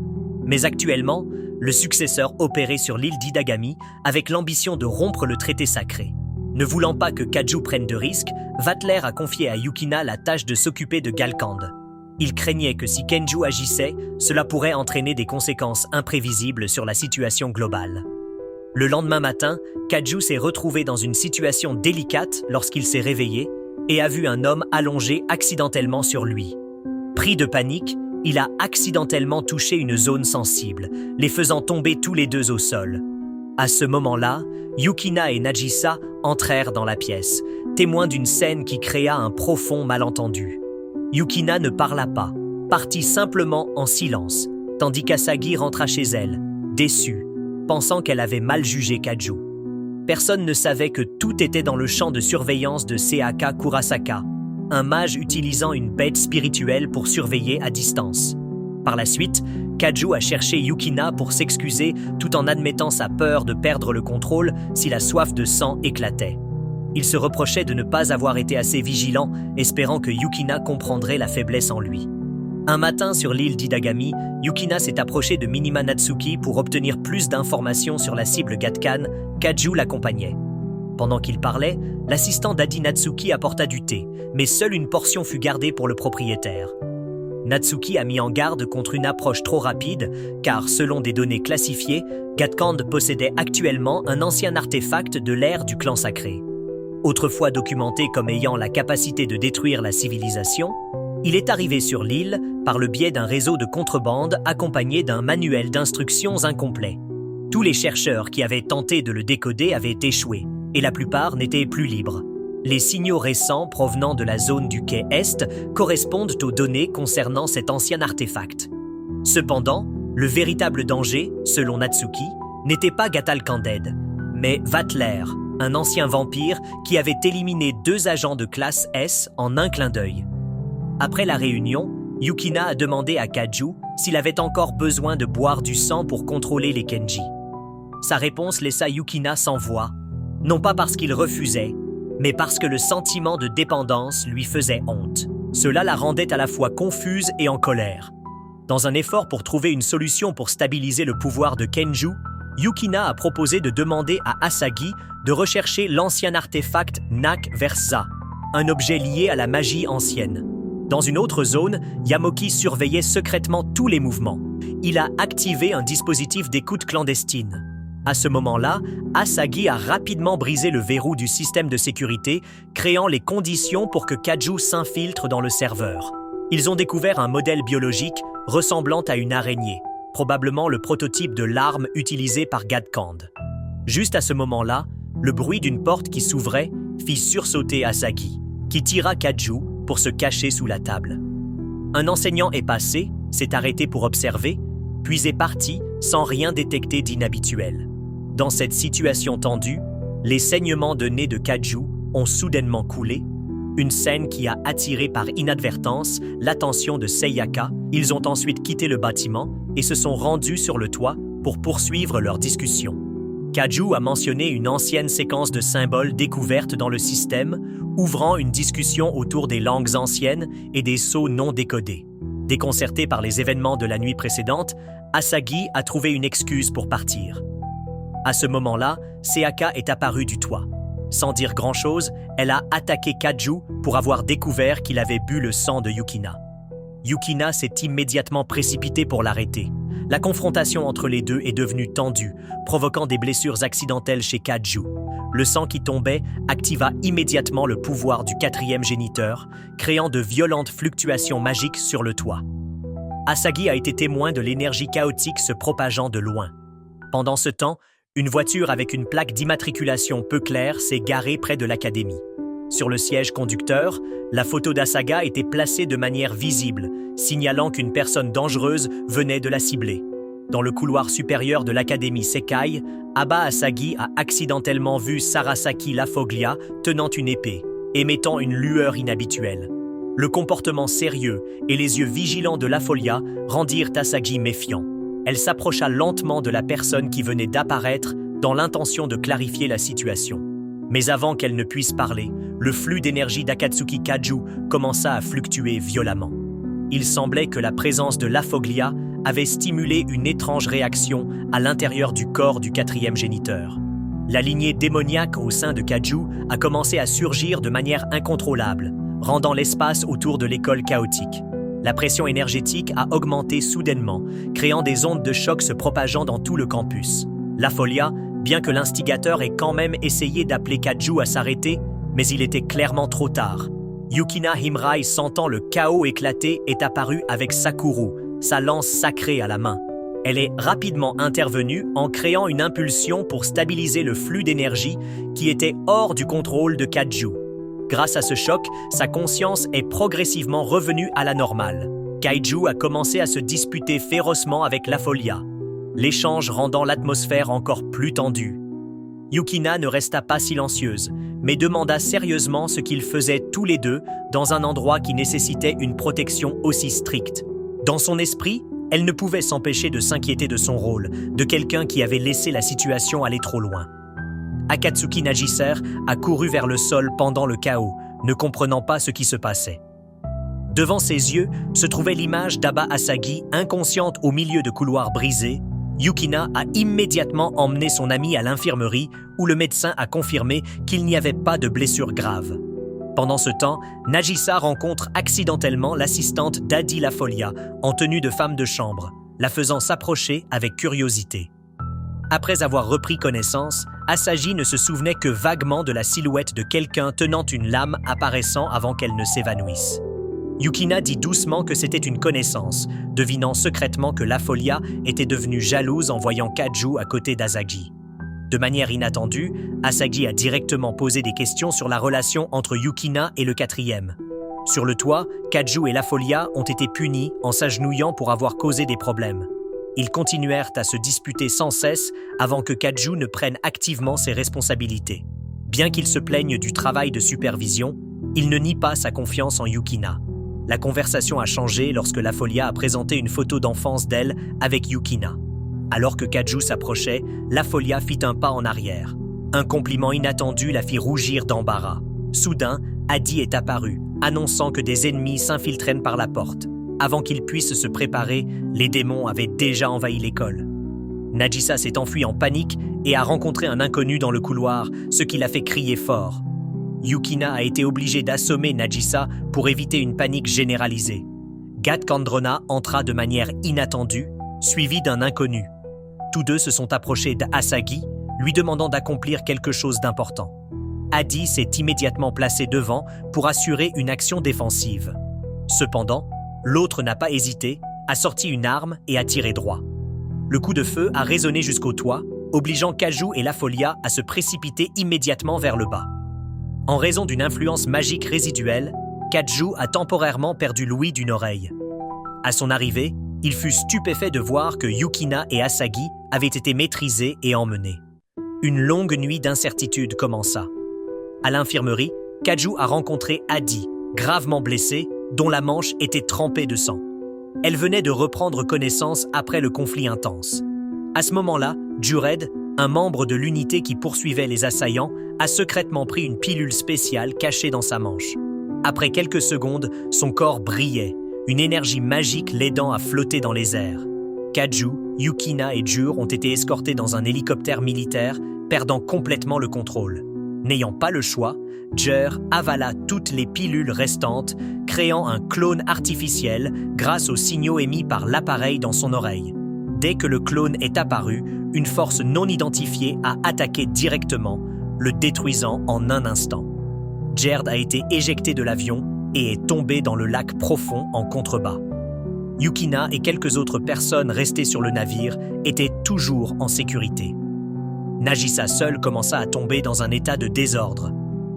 Mais actuellement, le successeur opérait sur l'île d'Idagami avec l'ambition de rompre le traité sacré. Ne voulant pas que Kaju prenne de risques, Vatler a confié à Yukina la tâche de s'occuper de Galkand. Il craignait que si Kenju agissait, cela pourrait entraîner des conséquences imprévisibles sur la situation globale. Le lendemain matin, Kaju s'est retrouvé dans une situation délicate lorsqu'il s'est réveillé et a vu un homme allongé accidentellement sur lui. Pris de panique, il a accidentellement touché une zone sensible, les faisant tomber tous les deux au sol. À ce moment-là, Yukina et Nagisa entrèrent dans la pièce, témoins d'une scène qui créa un profond malentendu. Yukina ne parla pas, partit simplement en silence, tandis qu'Asagi rentra chez elle, déçue, pensant qu'elle avait mal jugé Kaju. Personne ne savait que tout était dans le champ de surveillance de Seaka Kurasaka, un mage utilisant une bête spirituelle pour surveiller à distance. Par la suite, Kaju a cherché Yukina pour s'excuser tout en admettant sa peur de perdre le contrôle si la soif de sang éclatait. Il se reprochait de ne pas avoir été assez vigilant, espérant que Yukina comprendrait la faiblesse en lui. Un matin sur l'île d'Idagami, Yukina s'est approché de Minima Natsuki pour obtenir plus d'informations sur la cible Gatkan. Kaju l'accompagnait. Pendant qu'il parlait, l'assistant d'Adi Natsuki apporta du thé, mais seule une portion fut gardée pour le propriétaire. Natsuki a mis en garde contre une approche trop rapide, car selon des données classifiées, Gatkand possédait actuellement un ancien artefact de l'ère du clan sacré. Autrefois documenté comme ayant la capacité de détruire la civilisation, il est arrivé sur l'île par le biais d'un réseau de contrebande accompagné d'un manuel d'instructions incomplet. Tous les chercheurs qui avaient tenté de le décoder avaient échoué, et la plupart n'étaient plus libres. Les signaux récents provenant de la zone du quai Est correspondent aux données concernant cet ancien artefact. Cependant, le véritable danger, selon Natsuki, n'était pas Gatal Kanded, mais Vatler, un ancien vampire qui avait éliminé 2 agents de classe S en un clin d'œil. Après la réunion, Yukina a demandé à Kaju s'il avait encore besoin de boire du sang pour contrôler les Kenji. Sa réponse laissa Yukina sans voix, non pas parce qu'il refusait, mais parce que le sentiment de dépendance lui faisait honte. Cela la rendait à la fois confuse et en colère. Dans un effort pour trouver une solution pour stabiliser le pouvoir de Kenju, Yukina a proposé de demander à Asagi de rechercher l'ancien artefact Nak Versa, un objet lié à la magie ancienne. Dans une autre zone, Yamoki surveillait secrètement tous les mouvements. Il a activé un dispositif d'écoute clandestine. À ce moment-là, Asagi a rapidement brisé le verrou du système de sécurité, créant les conditions pour que Kaju s'infiltre dans le serveur. Ils ont découvert un modèle biologique ressemblant à une araignée, probablement le prototype de l'arme utilisée par Gatkan. Juste à ce moment-là, le bruit d'une porte qui s'ouvrait fit sursauter Asagi, qui tira Kaju pour se cacher sous la table. Un enseignant est passé, s'est arrêté pour observer, puis est parti sans rien détecter d'inhabituel. Dans cette situation tendue, les saignements de nez de Kaju ont soudainement coulé, une scène qui a attiré par inadvertance l'attention de Seiyaka. Ils ont ensuite quitté le bâtiment et se sont rendus sur le toit pour poursuivre leur discussion. Kaju a mentionné une ancienne séquence de symboles découverte dans le système, ouvrant une discussion autour des langues anciennes et des sceaux non décodés. Déconcerté par les événements de la nuit précédente, Asagi a trouvé une excuse pour partir. À ce moment-là, Seaka est apparue du toit. Sans dire grand-chose, elle a attaqué Kaju pour avoir découvert qu'il avait bu le sang de Yukina. Yukina s'est immédiatement précipité pour l'arrêter. La confrontation entre les deux est devenue tendue, provoquant des blessures accidentelles chez Kaju. Le sang qui tombait activa immédiatement le pouvoir du quatrième géniteur, créant de violentes fluctuations magiques sur le toit. Asagi a été témoin de l'énergie chaotique se propageant de loin. Pendant ce temps, une voiture avec une plaque d'immatriculation peu claire s'est garée près de l'académie. Sur le siège conducteur, la photo d'Asaga était placée de manière visible, signalant qu'une personne dangereuse venait de la cibler. Dans le couloir supérieur de l'académie Sekai, Aba Asagi a accidentellement vu Sarasaki Lafoglia tenant une épée, émettant une lueur inhabituelle. Le comportement sérieux et les yeux vigilants de Lafoglia rendirent Asagi méfiant. Elle s'approcha lentement de la personne qui venait d'apparaître dans l'intention de clarifier la situation. Mais avant qu'elle ne puisse parler, le flux d'énergie d'Akatsuki Kaju commença à fluctuer violemment. Il semblait que la présence de Lafoglia avait stimulé une étrange réaction à l'intérieur du corps du quatrième géniteur. La lignée démoniaque au sein de Kaju a commencé à surgir de manière incontrôlable, rendant l'espace autour de l'école chaotique. La pression énergétique a augmenté soudainement, créant des ondes de choc se propageant dans tout le campus. Lafoglia, bien que l'instigateur ait quand même essayé d'appeler Kaju à s'arrêter, mais il était clairement trop tard. Yukina Himrai, sentant le chaos éclater, est apparue avec Sakuru, sa lance sacrée à la main. Elle est rapidement intervenue en créant une impulsion pour stabiliser le flux d'énergie qui était hors du contrôle de Kaju. Grâce à ce choc, sa conscience est progressivement revenue à la normale. Kaiju a commencé à se disputer férocement avec Lafoglia, l'échange rendant l'atmosphère encore plus tendue. Yukina ne resta pas silencieuse, mais demanda sérieusement ce qu'ils faisaient tous les deux dans un endroit qui nécessitait une protection aussi stricte. Dans son esprit, elle ne pouvait s'empêcher de s'inquiéter de son rôle, de quelqu'un qui avait laissé la situation aller trop loin. Akatsuki Nagiser a couru vers le sol pendant le chaos, ne comprenant pas ce qui se passait. Devant ses yeux se trouvait l'image d'Aba Asagi, inconsciente au milieu de couloirs brisés. Yukina a immédiatement emmené son ami à l'infirmerie où le médecin a confirmé qu'il n'y avait pas de blessure grave. Pendant ce temps, Nagisa rencontre accidentellement l'assistante d'Adi Lafoglia en tenue de femme de chambre, la faisant s'approcher avec curiosité. Après avoir repris connaissance, Asagi ne se souvenait que vaguement de la silhouette de quelqu'un tenant une lame apparaissant avant qu'elle ne s'évanouisse. Yukina dit doucement que c'était une connaissance, devinant secrètement que Lafoglia était devenue jalouse en voyant Kaju à côté d'Asagi. De manière inattendue, Asagi a directement posé des questions sur la relation entre Yukina et le quatrième. Sur le toit, Kaju et Lafoglia ont été punis en s'agenouillant pour avoir causé des problèmes. Ils continuèrent à se disputer sans cesse avant que Kaju ne prenne activement ses responsabilités. Bien qu'il se plaigne du travail de supervision, il ne nie pas sa confiance en Yukina. La conversation a changé lorsque Lafoglia a présenté une photo d'enfance d'elle avec Yukina. Alors que Kaju s'approchait, Lafoglia fit un pas en arrière. Un compliment inattendu la fit rougir d'embarras. Soudain, Adi est apparu, annonçant que des ennemis s'infiltraient par la porte. Avant qu'ils puissent se préparer, les démons avaient déjà envahi l'école. Nagisa s'est enfuie en panique et a rencontré un inconnu dans le couloir, ce qui l'a fait crier fort. Yukina a été obligée d'assommer Nagisa pour éviter une panique généralisée. Gat Kandrona entra de manière inattendue, suivi d'un inconnu. Tous deux se sont approchés d'Asagi, lui demandant d'accomplir quelque chose d'important. Adi s'est immédiatement placé devant pour assurer une action défensive. Cependant, l'autre n'a pas hésité, a sorti une arme et a tiré droit. Le coup de feu a résonné jusqu'au toit, obligeant Kaju et Lafoglia à se précipiter immédiatement vers le bas. En raison d'une influence magique résiduelle, Kaju a temporairement perdu l'ouïe d'une oreille. À son arrivée, il fut stupéfait de voir que Yukina et Asagi avaient été maîtrisés et emmenés. Une longue nuit d'incertitude commença. À l'infirmerie, Kaju a rencontré Adi, gravement blessée, dont la manche était trempée de sang. Elle venait de reprendre connaissance après le conflit intense. À ce moment-là, Jured, un membre de l'unité qui poursuivait les assaillants, a secrètement pris une pilule spéciale cachée dans sa manche. Après quelques secondes, son corps brillait, une énergie magique l'aidant à flotter dans les airs. Kaju, Yukina et Jur ont été escortés dans un hélicoptère militaire, perdant complètement le contrôle. N'ayant pas le choix, Jur avala toutes les pilules restantes, créant un clone artificiel grâce aux signaux émis par l'appareil dans son oreille. Dès que le clone est apparu, une force non identifiée a attaqué directement, le détruisant en un instant. Gerd a été éjecté de l'avion et est tombé dans le lac profond en contrebas. Yukina et quelques autres personnes restées sur le navire étaient toujours en sécurité. Nagisa seule commença à tomber dans un état de désordre.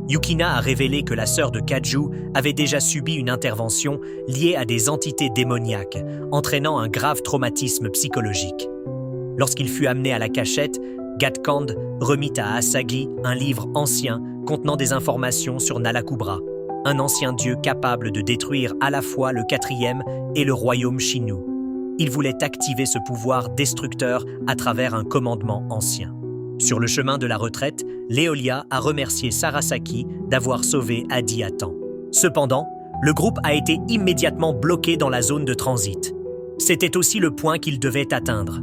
Yukina a révélé que la sœur de Kaju avait déjà subi une intervention liée à des entités démoniaques, entraînant un grave traumatisme psychologique. Lorsqu'il fut amené à la cachette, Gatkand remit à Asagi un livre ancien contenant des informations sur Nalakubra, un ancien dieu capable de détruire à la fois le 4e et le royaume Shinnu. Il voulait activer ce pouvoir destructeur à travers un commandement ancien. Sur le chemin de la retraite, Leolia a remercié Sarasaki d'avoir sauvé Adi à temps. Cependant, le groupe a été immédiatement bloqué dans la zone de transit. C'était aussi le point qu'il devait atteindre.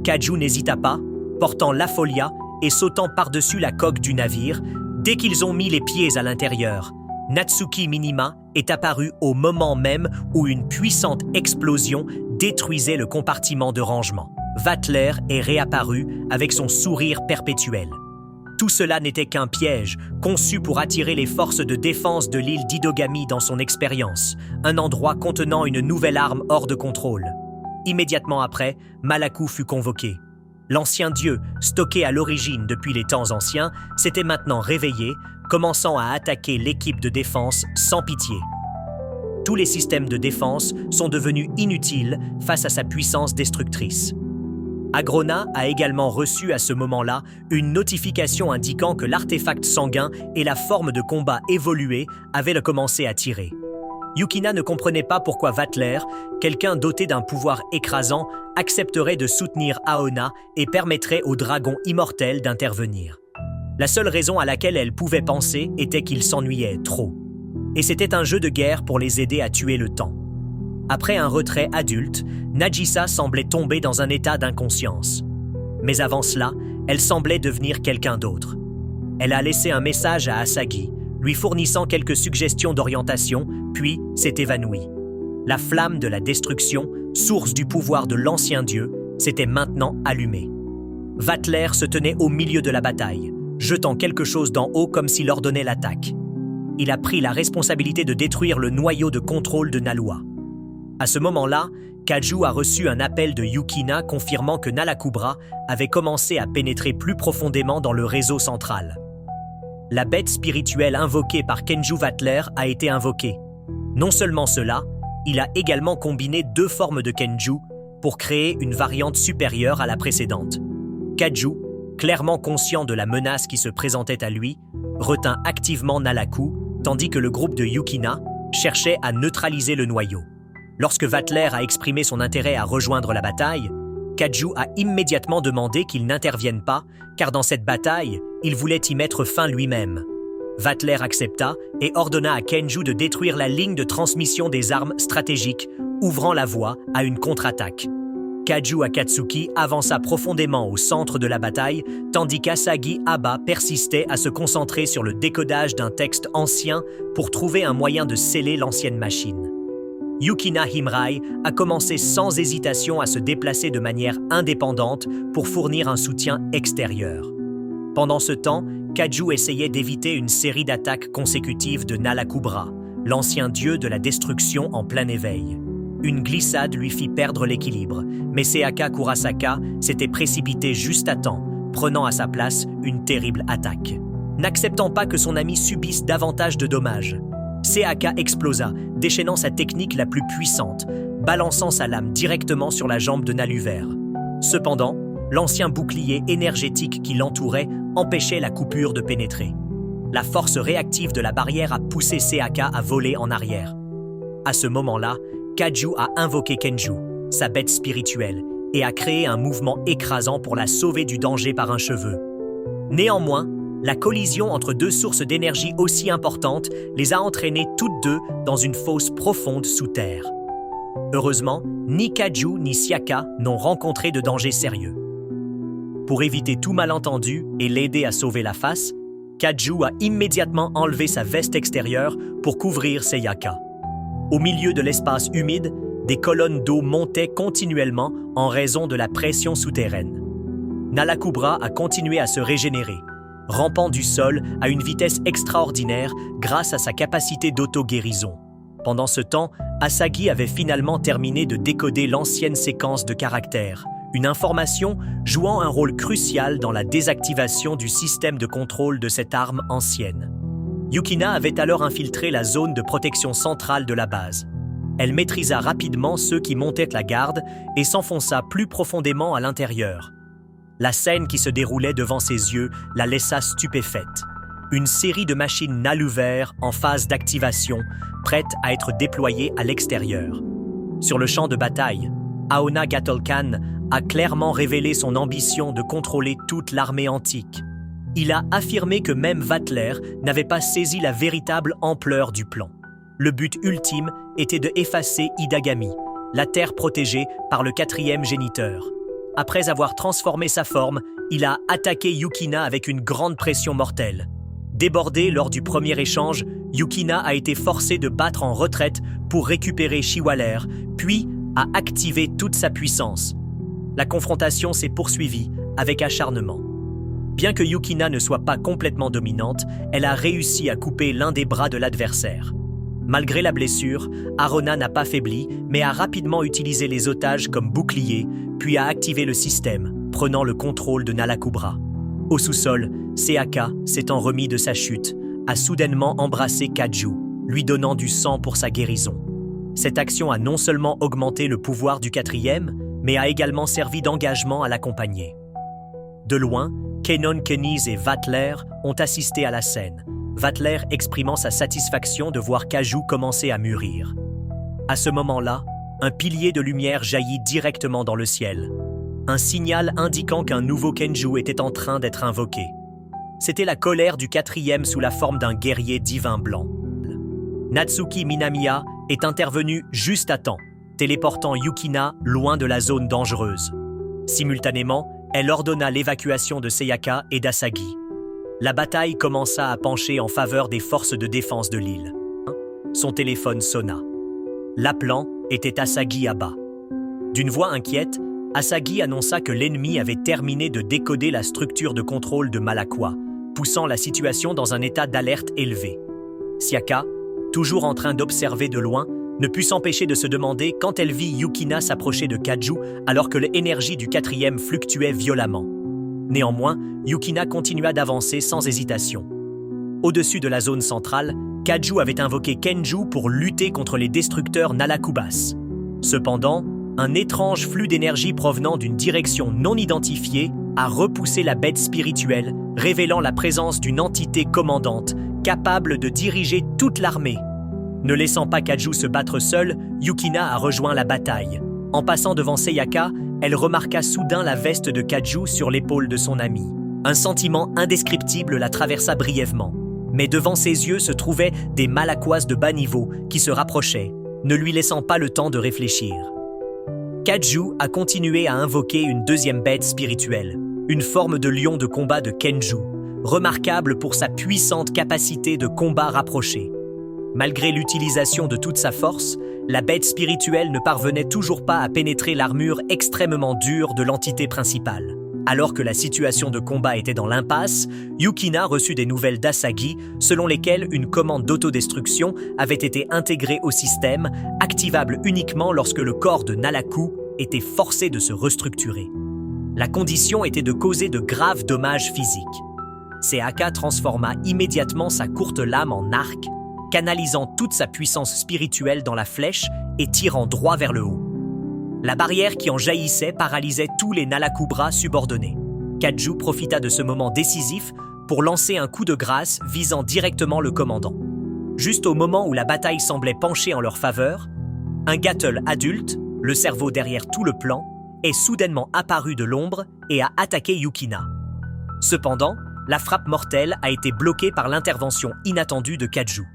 Kaju n'hésita pas, portant l'Afolia et sautant par-dessus la coque du navire. Dès qu'ils ont mis les pieds à l'intérieur, Natsuki Minima est apparu au moment même où une puissante explosion détruisait le compartiment de rangement. Vattler est réapparu avec son sourire perpétuel. Tout cela n'était qu'un piège, conçu pour attirer les forces de défense de l'île d'Idogami dans son expérience, un endroit contenant une nouvelle arme hors de contrôle. Immédiatement après, Malaku fut convoqué. L'ancien dieu, stocké à l'origine depuis les temps anciens, s'était maintenant réveillé, commençant à attaquer l'équipe de défense sans pitié. Tous les systèmes de défense sont devenus inutiles face à sa puissance destructrice. Agrona a également reçu à ce moment-là une notification indiquant que l'artefact sanguin et la forme de combat évoluée avaient commencé à tirer. Yukina ne comprenait pas pourquoi Vattler, quelqu'un doté d'un pouvoir écrasant, accepterait de soutenir Aona et permettrait au dragon immortel d'intervenir. La seule raison à laquelle elle pouvait penser était qu'il s'ennuyait trop. Et c'était un jeu de guerre pour les aider à tuer le temps. Après un retrait adulte, Nagisa semblait tomber dans un état d'inconscience. Mais avant cela, elle semblait devenir quelqu'un d'autre. Elle a laissé un message à Asagi, lui fournissant quelques suggestions d'orientation, puis s'est évanouie. La flamme de la destruction, source du pouvoir de l'ancien dieu, s'était maintenant allumée. Vattler se tenait au milieu de la bataille, jetant quelque chose d'en haut comme s'il ordonnait l'attaque. Il a pris la responsabilité de détruire le noyau de contrôle de Nalua. À ce moment-là, Kaju a reçu un appel de Yukina confirmant que Nalakubra avait commencé à pénétrer plus profondément dans le réseau central. La bête spirituelle invoquée par Kenju Vattler a été invoquée. Non seulement cela, il a également combiné 2 formes de Kenju pour créer une variante supérieure à la précédente. Kaju, clairement conscient de la menace qui se présentait à lui, retint activement Nalaku, tandis que le groupe de Yukina cherchait à neutraliser le noyau. Lorsque Vattler a exprimé son intérêt à rejoindre la bataille, Kaju a immédiatement demandé qu'il n'intervienne pas, car dans cette bataille, il voulait y mettre fin lui-même. Vattler accepta et ordonna à Kenju de détruire la ligne de transmission des armes stratégiques, ouvrant la voie à une contre-attaque. Kaju Akatsuki avança profondément au centre de la bataille, tandis qu'Asagi Aba persistait à se concentrer sur le décodage d'un texte ancien pour trouver un moyen de sceller l'ancienne machine. Yukina Himrai a commencé sans hésitation à se déplacer de manière indépendante pour fournir un soutien extérieur. Pendant ce temps, Kaju essayait d'éviter une série d'attaques consécutives de Nalakubra, l'ancien dieu de la destruction en plein éveil. Une glissade lui fit perdre l'équilibre, mais Seaka Kurasaka s'était précipité juste à temps, prenant à sa place une terrible attaque. N'acceptant pas que son ami subisse davantage de dommages, Seaka explosa, déchaînant sa technique la plus puissante, balançant sa lame directement sur la jambe de Naluver. Cependant, l'ancien bouclier énergétique qui l'entourait empêchait la coupure de pénétrer. La force réactive de la barrière a poussé Seaka à voler en arrière. À ce moment-là, Kaju a invoqué Kenju, sa bête spirituelle, et a créé un mouvement écrasant pour la sauver du danger par un cheveu. Néanmoins, la collision entre 2 sources d'énergie aussi importantes les a entraînées toutes 2 dans une fosse profonde sous terre. Heureusement, ni Kaju ni Siaka n'ont rencontré de danger sérieux. Pour éviter tout malentendu et l'aider à sauver la face, Kaju a immédiatement enlevé sa veste extérieure pour couvrir Seiyaka. Au milieu de l'espace humide, des colonnes d'eau montaient continuellement en raison de la pression souterraine. Nalakubra a continué à se régénérer, rampant du sol à une vitesse extraordinaire grâce à sa capacité d'auto-guérison. Pendant ce temps, Asagi avait finalement terminé de décoder l'ancienne séquence de caractères, une information jouant un rôle crucial dans la désactivation du système de contrôle de cette arme ancienne. Yukina avait alors infiltré la zone de protection centrale de la base. Elle maîtrisa rapidement ceux qui montaient la garde et s'enfonça plus profondément à l'intérieur. La scène qui se déroulait devant ses yeux la laissa stupéfaite. Une série de machines Naluver en phase d'activation, prêtes à être déployées à l'extérieur. Sur le champ de bataille, Aona Gatolkan a clairement révélé son ambition de contrôler toute l'armée antique. Il a affirmé que même Vatler n'avait pas saisi la véritable ampleur du plan. Le but ultime était de effacer Hidagami, la terre protégée par le 4e géniteur. Après avoir transformé sa forme, il a attaqué Yukina avec une grande pression mortelle. Débordé lors du premier échange, Yukina a été forcé de battre en retraite pour récupérer Shiwaler, puis a activé toute sa puissance. La confrontation s'est poursuivie avec acharnement. Bien que Yukina ne soit pas complètement dominante, elle a réussi à couper l'un des bras de l'adversaire. Malgré la blessure, Arona n'a pas faibli, mais a rapidement utilisé les otages comme bouclier, puis a activé le système, prenant le contrôle de Nalakubra. Au sous-sol, Seaka, s'étant remis de sa chute, a soudainement embrassé Kaju, lui donnant du sang pour sa guérison. Cette action a non seulement augmenté le pouvoir du 4e, mais a également servi d'engagement à l'accompagner. De loin, Kenon Keniz et Vatler ont assisté à la scène, Vatler exprimant sa satisfaction de voir Kaju commencer à mûrir. À ce moment-là, un pilier de lumière jaillit directement dans le ciel, un signal indiquant qu'un nouveau Kenju était en train d'être invoqué. C'était la colère du 4e sous la forme d'un guerrier divin blanc. Natsuki Minamiya est intervenu juste à temps, téléportant Yukina loin de la zone dangereuse. Simultanément, elle ordonna l'évacuation de Seaka et d'Asagi. La bataille commença à pencher en faveur des forces de défense de l'île. Son téléphone sonna. L'appelant était Asagi Aba. D'une voix inquiète, Asagi annonça que l'ennemi avait terminé de décoder la structure de contrôle de Malakwa, poussant la situation dans un état d'alerte élevé. Siaka, toujours en train d'observer de loin, ne put s'empêcher de se demander quand elle vit Yukina s'approcher de Kaju alors que l'énergie du 4e fluctuait violemment. Néanmoins, Yukina continua d'avancer sans hésitation. Au-dessus de la zone centrale, Kaju avait invoqué Kenju pour lutter contre les destructeurs Nalakubas. Cependant, un étrange flux d'énergie provenant d'une direction non identifiée a repoussé la bête spirituelle, révélant la présence d'une entité commandante, capable de diriger toute l'armée. Ne laissant pas Kaju se battre seule, Yukina a rejoint la bataille. En passant devant Seaka, elle remarqua soudain la veste de Kaju sur l'épaule de son ami. Un sentiment indescriptible la traversa brièvement. Mais devant ses yeux se trouvaient des Malakwas de bas niveau qui se rapprochaient, ne lui laissant pas le temps de réfléchir. Kaju a continué à invoquer une deuxième bête spirituelle, une forme de lion de combat de Kenju, remarquable pour sa puissante capacité de combat rapproché. Malgré l'utilisation de toute sa force, la bête spirituelle ne parvenait toujours pas à pénétrer l'armure extrêmement dure de l'entité principale. Alors que la situation de combat était dans l'impasse, Yukina reçut des nouvelles d'Asagi selon lesquelles une commande d'autodestruction avait été intégrée au système, activable uniquement lorsque le corps de Nalaku était forcé de se restructurer. La condition était de causer de graves dommages physiques. Seaka transforma immédiatement sa courte lame en arc, canalisant toute sa puissance spirituelle dans la flèche et tirant droit vers le haut. La barrière qui en jaillissait paralysait tous les Nalakubra subordonnés. Kaju profita de ce moment décisif pour lancer un coup de grâce visant directement le commandant. Juste au moment où la bataille semblait pencher en leur faveur, un Gatl adulte, le cerveau derrière tout le plan, est soudainement apparu de l'ombre et a attaqué Yukina. Cependant, la frappe mortelle a été bloquée par l'intervention inattendue de Kaju.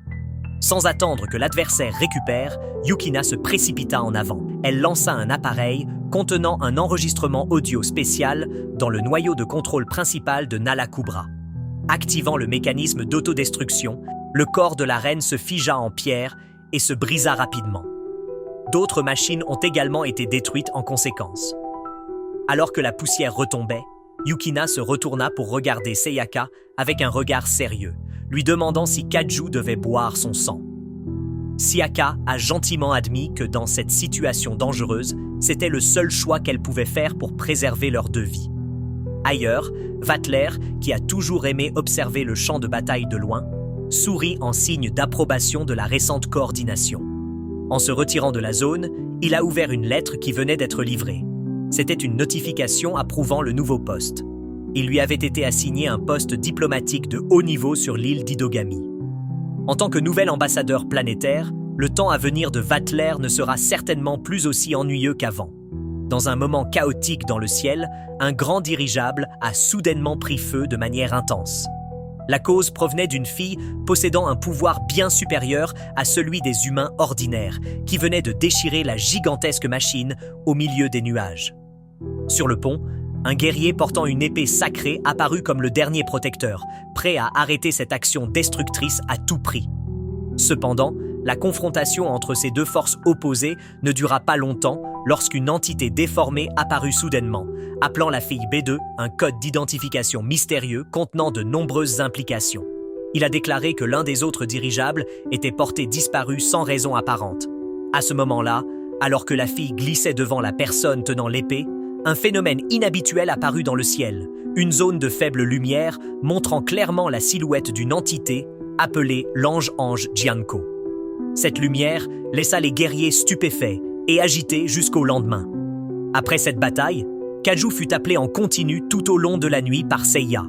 Sans attendre que l'adversaire récupère, Yukina se précipita en avant. Elle lança un appareil contenant un enregistrement audio spécial dans le noyau de contrôle principal de Nalakubra. Activant le mécanisme d'autodestruction, le corps de la reine se figea en pierre et se brisa rapidement. D'autres machines ont également été détruites en conséquence. Alors que la poussière retombait, Yukina se retourna pour regarder Sayaka avec un regard sérieux, lui demandant si Kaju devait boire son sang. Sayaka a gentiment admis que dans cette situation dangereuse, c'était le seul choix qu'elle pouvait faire pour préserver leurs deux vies. Ailleurs, Vatler, qui a toujours aimé observer le champ de bataille de loin, sourit en signe d'approbation de la récente coordination. En se retirant de la zone, il a ouvert une lettre qui venait d'être livrée. C'était une notification approuvant le nouveau poste. Il lui avait été assigné un poste diplomatique de haut niveau sur l'île d'Idogami. En tant que nouvel ambassadeur planétaire, le temps à venir de Vatler ne sera certainement plus aussi ennuyeux qu'avant. Dans un moment chaotique dans le ciel, un grand dirigeable a soudainement pris feu de manière intense. La cause provenait d'une fille possédant un pouvoir bien supérieur à celui des humains ordinaires, qui venait de déchirer la gigantesque machine au milieu des nuages. Sur le pont, un guerrier portant une épée sacrée apparut comme le dernier protecteur, prêt à arrêter cette action destructrice à tout prix. Cependant, la confrontation entre ces deux forces opposées ne dura pas longtemps lorsqu'une entité déformée apparut soudainement, appelant la fille B2 un code d'identification mystérieux contenant de nombreuses implications. Il a déclaré que l'un des autres dirigeables était porté disparu sans raison apparente. À ce moment-là, alors que la fille glissait devant la personne tenant l'épée, un phénomène inhabituel apparut dans le ciel, une zone de faible lumière montrant clairement la silhouette d'une entité appelée l'ange-ange Jianko. Cette lumière laissa les guerriers stupéfaits et agités jusqu'au lendemain. Après cette bataille, Kaju fut appelée en continu tout au long de la nuit par Seiya.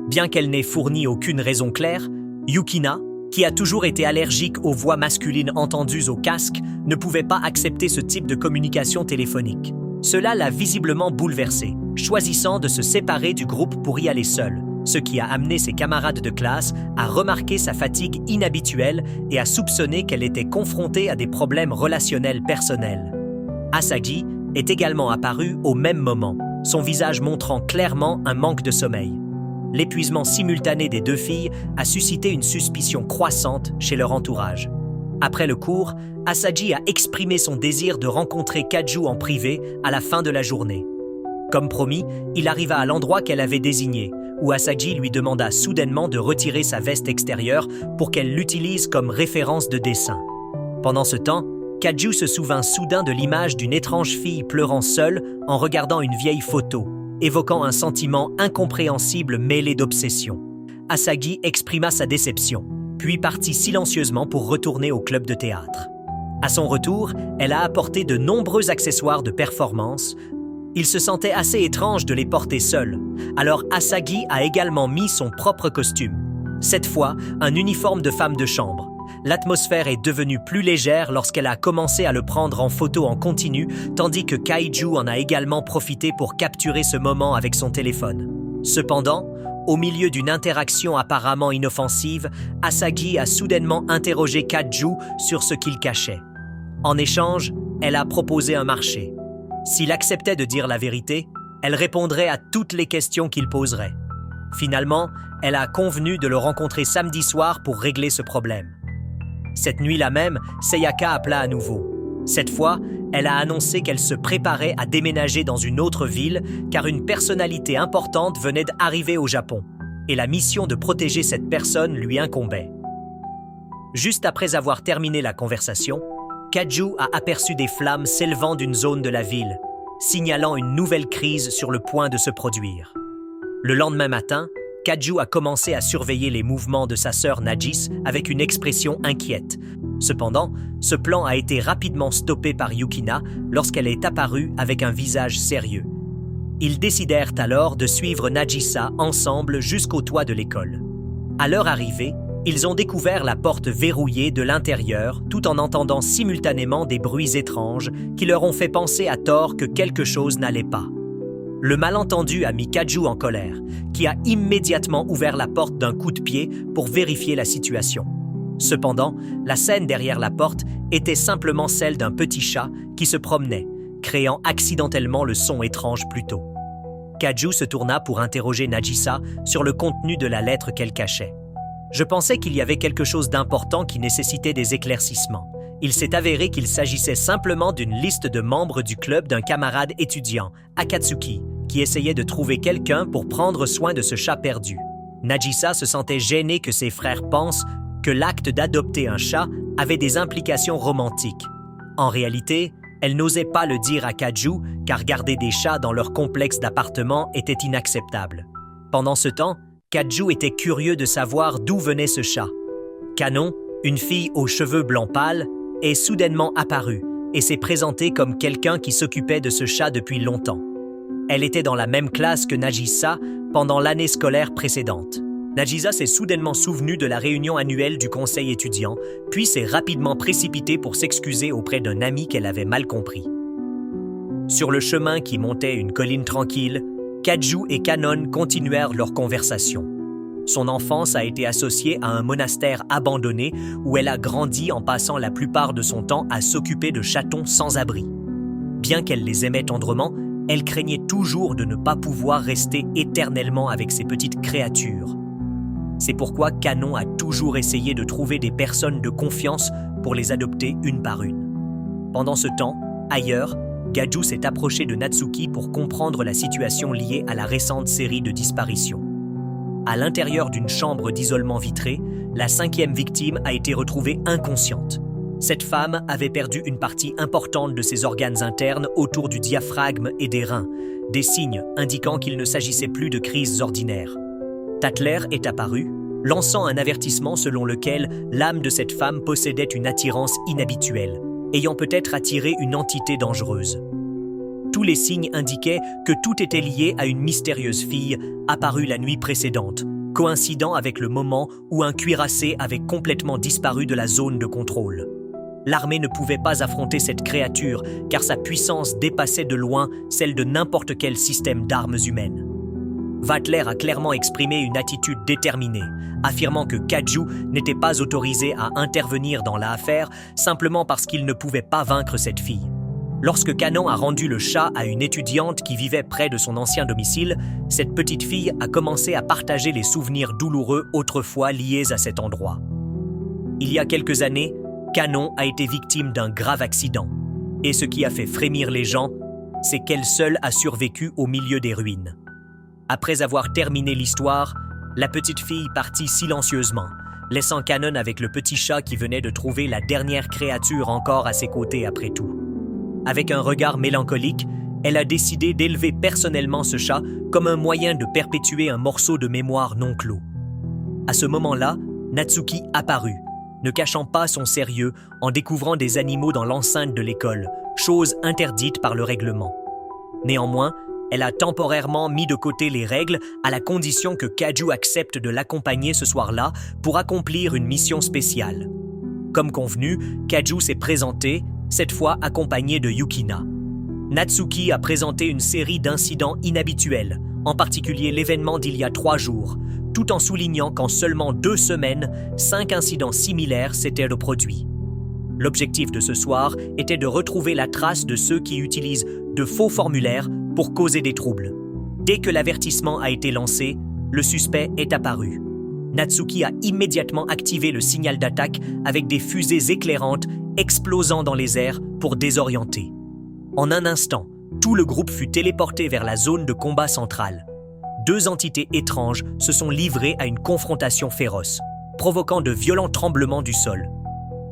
Bien qu'elle n'ait fourni aucune raison claire, Yukina, qui a toujours été allergique aux voix masculines entendues au casque, ne pouvait pas accepter ce type de communication téléphonique. Cela l'a visiblement bouleversée, choisissant de se séparer du groupe pour y aller seule, ce qui a amené ses camarades de classe à remarquer sa fatigue inhabituelle et à soupçonner qu'elle était confrontée à des problèmes relationnels personnels. Asagi est également apparu au même moment, son visage montrant clairement un manque de sommeil. L'épuisement simultané des deux filles a suscité une suspicion croissante chez leur entourage. Après le cours, Asagi a exprimé son désir de rencontrer Kaju en privé à la fin de la journée. Comme promis, il arriva à l'endroit qu'elle avait désigné, où Asagi lui demanda soudainement de retirer sa veste extérieure pour qu'elle l'utilise comme référence de dessin. Pendant ce temps, Kaju se souvint soudain de l'image d'une étrange fille pleurant seule en regardant une vieille photo, évoquant un sentiment incompréhensible mêlé d'obsession. Asagi exprima sa déception, puis partit silencieusement pour retourner au club de théâtre. À son retour, elle a apporté de nombreux accessoires de performance. Il se sentait assez étrange de les porter seule, alors Asagi a également mis son propre costume. Cette fois, un uniforme de femme de chambre. L'atmosphère est devenue plus légère lorsqu'elle a commencé à le prendre en photo en continu, tandis que Kaiju en a également profité pour capturer ce moment avec son téléphone. Cependant, au milieu d'une interaction apparemment inoffensive, Asagi a soudainement interrogé Kaiju sur ce qu'il cachait. En échange, elle a proposé un marché. S'il acceptait de dire la vérité, elle répondrait à toutes les questions qu'il poserait. Finalement, elle a convenu de le rencontrer samedi soir pour régler ce problème. Cette nuit-là même, Sayaka appela à nouveau. Cette fois, elle a annoncé qu'elle se préparait à déménager dans une autre ville car une personnalité importante venait d'arriver au Japon et la mission de protéger cette personne lui incombait. Juste après avoir terminé la conversation, Kaju a aperçu des flammes s'élevant d'une zone de la ville, signalant une nouvelle crise sur le point de se produire. Le lendemain matin, Kaju a commencé à surveiller les mouvements de sa sœur Najis avec une expression inquiète. Cependant, ce plan a été rapidement stoppé par Yukina lorsqu'elle est apparue avec un visage sérieux. Ils décidèrent alors de suivre Najisa ensemble jusqu'au toit de l'école. À leur arrivée, ils ont découvert la porte verrouillée de l'intérieur tout en entendant simultanément des bruits étranges qui leur ont fait penser à tort que quelque chose n'allait pas. Le malentendu a mis Kaju en colère, qui a immédiatement ouvert la porte d'un coup de pied pour vérifier la situation. Cependant, la scène derrière la porte était simplement celle d'un petit chat qui se promenait, créant accidentellement le son étrange plus tôt. Kaju se tourna pour interroger Najisa sur le contenu de la lettre qu'elle cachait. Je pensais qu'il y avait quelque chose d'important qui nécessitait des éclaircissements, il s'est avéré qu'il s'agissait simplement d'une liste de membres du club d'un camarade étudiant, Akatsuki, qui essayait de trouver quelqu'un pour prendre soin de ce chat perdu. Nagisa se sentait gênée que ses frères pensent que l'acte d'adopter un chat avait des implications romantiques. En réalité, elle n'osait pas le dire à Kaju car garder des chats dans leur complexe d'appartement était inacceptable. Pendant ce temps, Kaju était curieux de savoir d'où venait ce chat. Kanon, une fille aux cheveux blancs pâles, est soudainement apparue et s'est présentée comme quelqu'un qui s'occupait de ce chat depuis longtemps. Elle était dans la même classe que Nagisa pendant l'année scolaire précédente. Nagisa s'est soudainement souvenue de la réunion annuelle du conseil étudiant, puis s'est rapidement précipitée pour s'excuser auprès d'un ami qu'elle avait mal compris. Sur le chemin qui montait une colline tranquille, Kaju et Kanon continuèrent leur conversation. Son enfance a été associée à un monastère abandonné où elle a grandi en passant la plupart de son temps à s'occuper de chatons sans abri. Bien qu'elle les aimait tendrement, elle craignait toujours de ne pas pouvoir rester éternellement avec ces petites créatures. C'est pourquoi Kanon a toujours essayé de trouver des personnes de confiance pour les adopter une par une. Pendant ce temps, ailleurs, Kaju s'est approché de Natsuki pour comprendre la situation liée à la récente série de disparitions. À l'intérieur d'une chambre d'isolement vitrée, la 5e victime a été retrouvée inconsciente. Cette femme avait perdu une partie importante de ses organes internes autour du diaphragme et des reins, des signes indiquant qu'il ne s'agissait plus de crises ordinaires. Tatler est apparu, lançant un avertissement selon lequel l'âme de cette femme possédait une attirance inhabituelle, ayant peut-être attiré une entité dangereuse. Tous les signes indiquaient que tout était lié à une mystérieuse fille apparue la nuit précédente, coïncidant avec le moment où un cuirassé avait complètement disparu de la zone de contrôle. L'armée ne pouvait pas affronter cette créature car sa puissance dépassait de loin celle de n'importe quel système d'armes humaines. Vatler a clairement exprimé une attitude déterminée, affirmant que Kaju n'était pas autorisé à intervenir dans l'affaire simplement parce qu'il ne pouvait pas vaincre cette fille. Lorsque Kanon a rendu le chat à une étudiante qui vivait près de son ancien domicile, cette petite fille a commencé à partager les souvenirs douloureux autrefois liés à cet endroit. Il y a quelques années, Kanon a été victime d'un grave accident. Et ce qui a fait frémir les gens, c'est qu'elle seule a survécu au milieu des ruines. Après avoir terminé l'histoire, la petite fille partit silencieusement, laissant Kanon avec le petit chat qui venait de trouver la dernière créature encore à ses côtés après tout. Avec un regard mélancolique, elle a décidé d'élever personnellement ce chat comme un moyen de perpétuer un morceau de mémoire non clos. À ce moment-là, Natsuki apparut, ne cachant pas son sérieux en découvrant des animaux dans l'enceinte de l'école, chose interdite par le règlement. Néanmoins, elle a temporairement mis de côté les règles à la condition que Kaju accepte de l'accompagner ce soir-là pour accomplir une mission spéciale. Comme convenu, Kaju s'est présenté, cette fois accompagné de Yukina. Natsuki a présenté une série d'incidents inhabituels, en particulier l'événement d'il y a 3 jours, tout en soulignant qu'en seulement 2 semaines, 5 incidents similaires s'étaient reproduits. L'objectif de ce soir était de retrouver la trace de ceux qui utilisent de faux formulaires pour causer des troubles. Dès que l'avertissement a été lancé, le suspect est apparu. Natsuki a immédiatement activé le signal d'attaque avec des fusées éclairantes explosant dans les airs pour désorienter. En un instant, tout le groupe fut téléporté vers la zone de combat centrale. 2 entités étranges se sont livrées à une confrontation féroce, provoquant de violents tremblements du sol.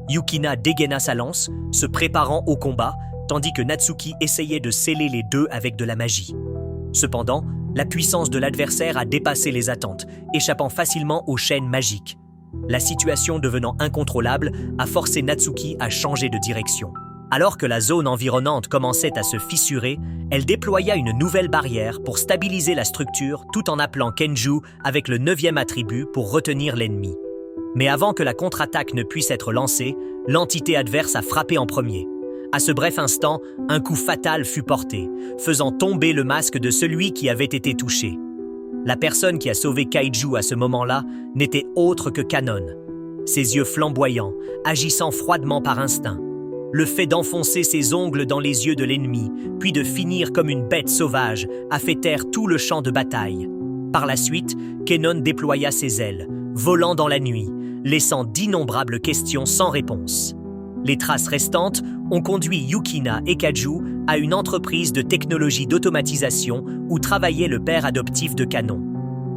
Yukina dégaina sa lance, se préparant au combat, tandis que Natsuki essayait de sceller les deux avec de la magie. Cependant, la puissance de l'adversaire a dépassé les attentes, échappant facilement aux chaînes magiques. La situation devenant incontrôlable a forcé Natsuki à changer de direction. Alors que la zone environnante commençait à se fissurer, elle déploya une nouvelle barrière pour stabiliser la structure tout en appelant Kenju avec le 9e attribut pour retenir l'ennemi. Mais avant que la contre-attaque ne puisse être lancée, l'entité adverse a frappé en premier. À ce bref instant, un coup fatal fut porté, faisant tomber le masque de celui qui avait été touché. La personne qui a sauvé Kaiju à ce moment-là n'était autre que Kanon. Ses yeux flamboyants, agissant froidement par instinct. Le fait d'enfoncer ses ongles dans les yeux de l'ennemi, puis de finir comme une bête sauvage, a fait taire tout le champ de bataille. Par la suite, Kanon déploya ses ailes, volant dans la nuit, laissant d'innombrables questions sans réponse. Les traces restantes ont conduit Yukina et Kaju à une entreprise de technologie d'automatisation où travaillait le père adoptif de Kanon.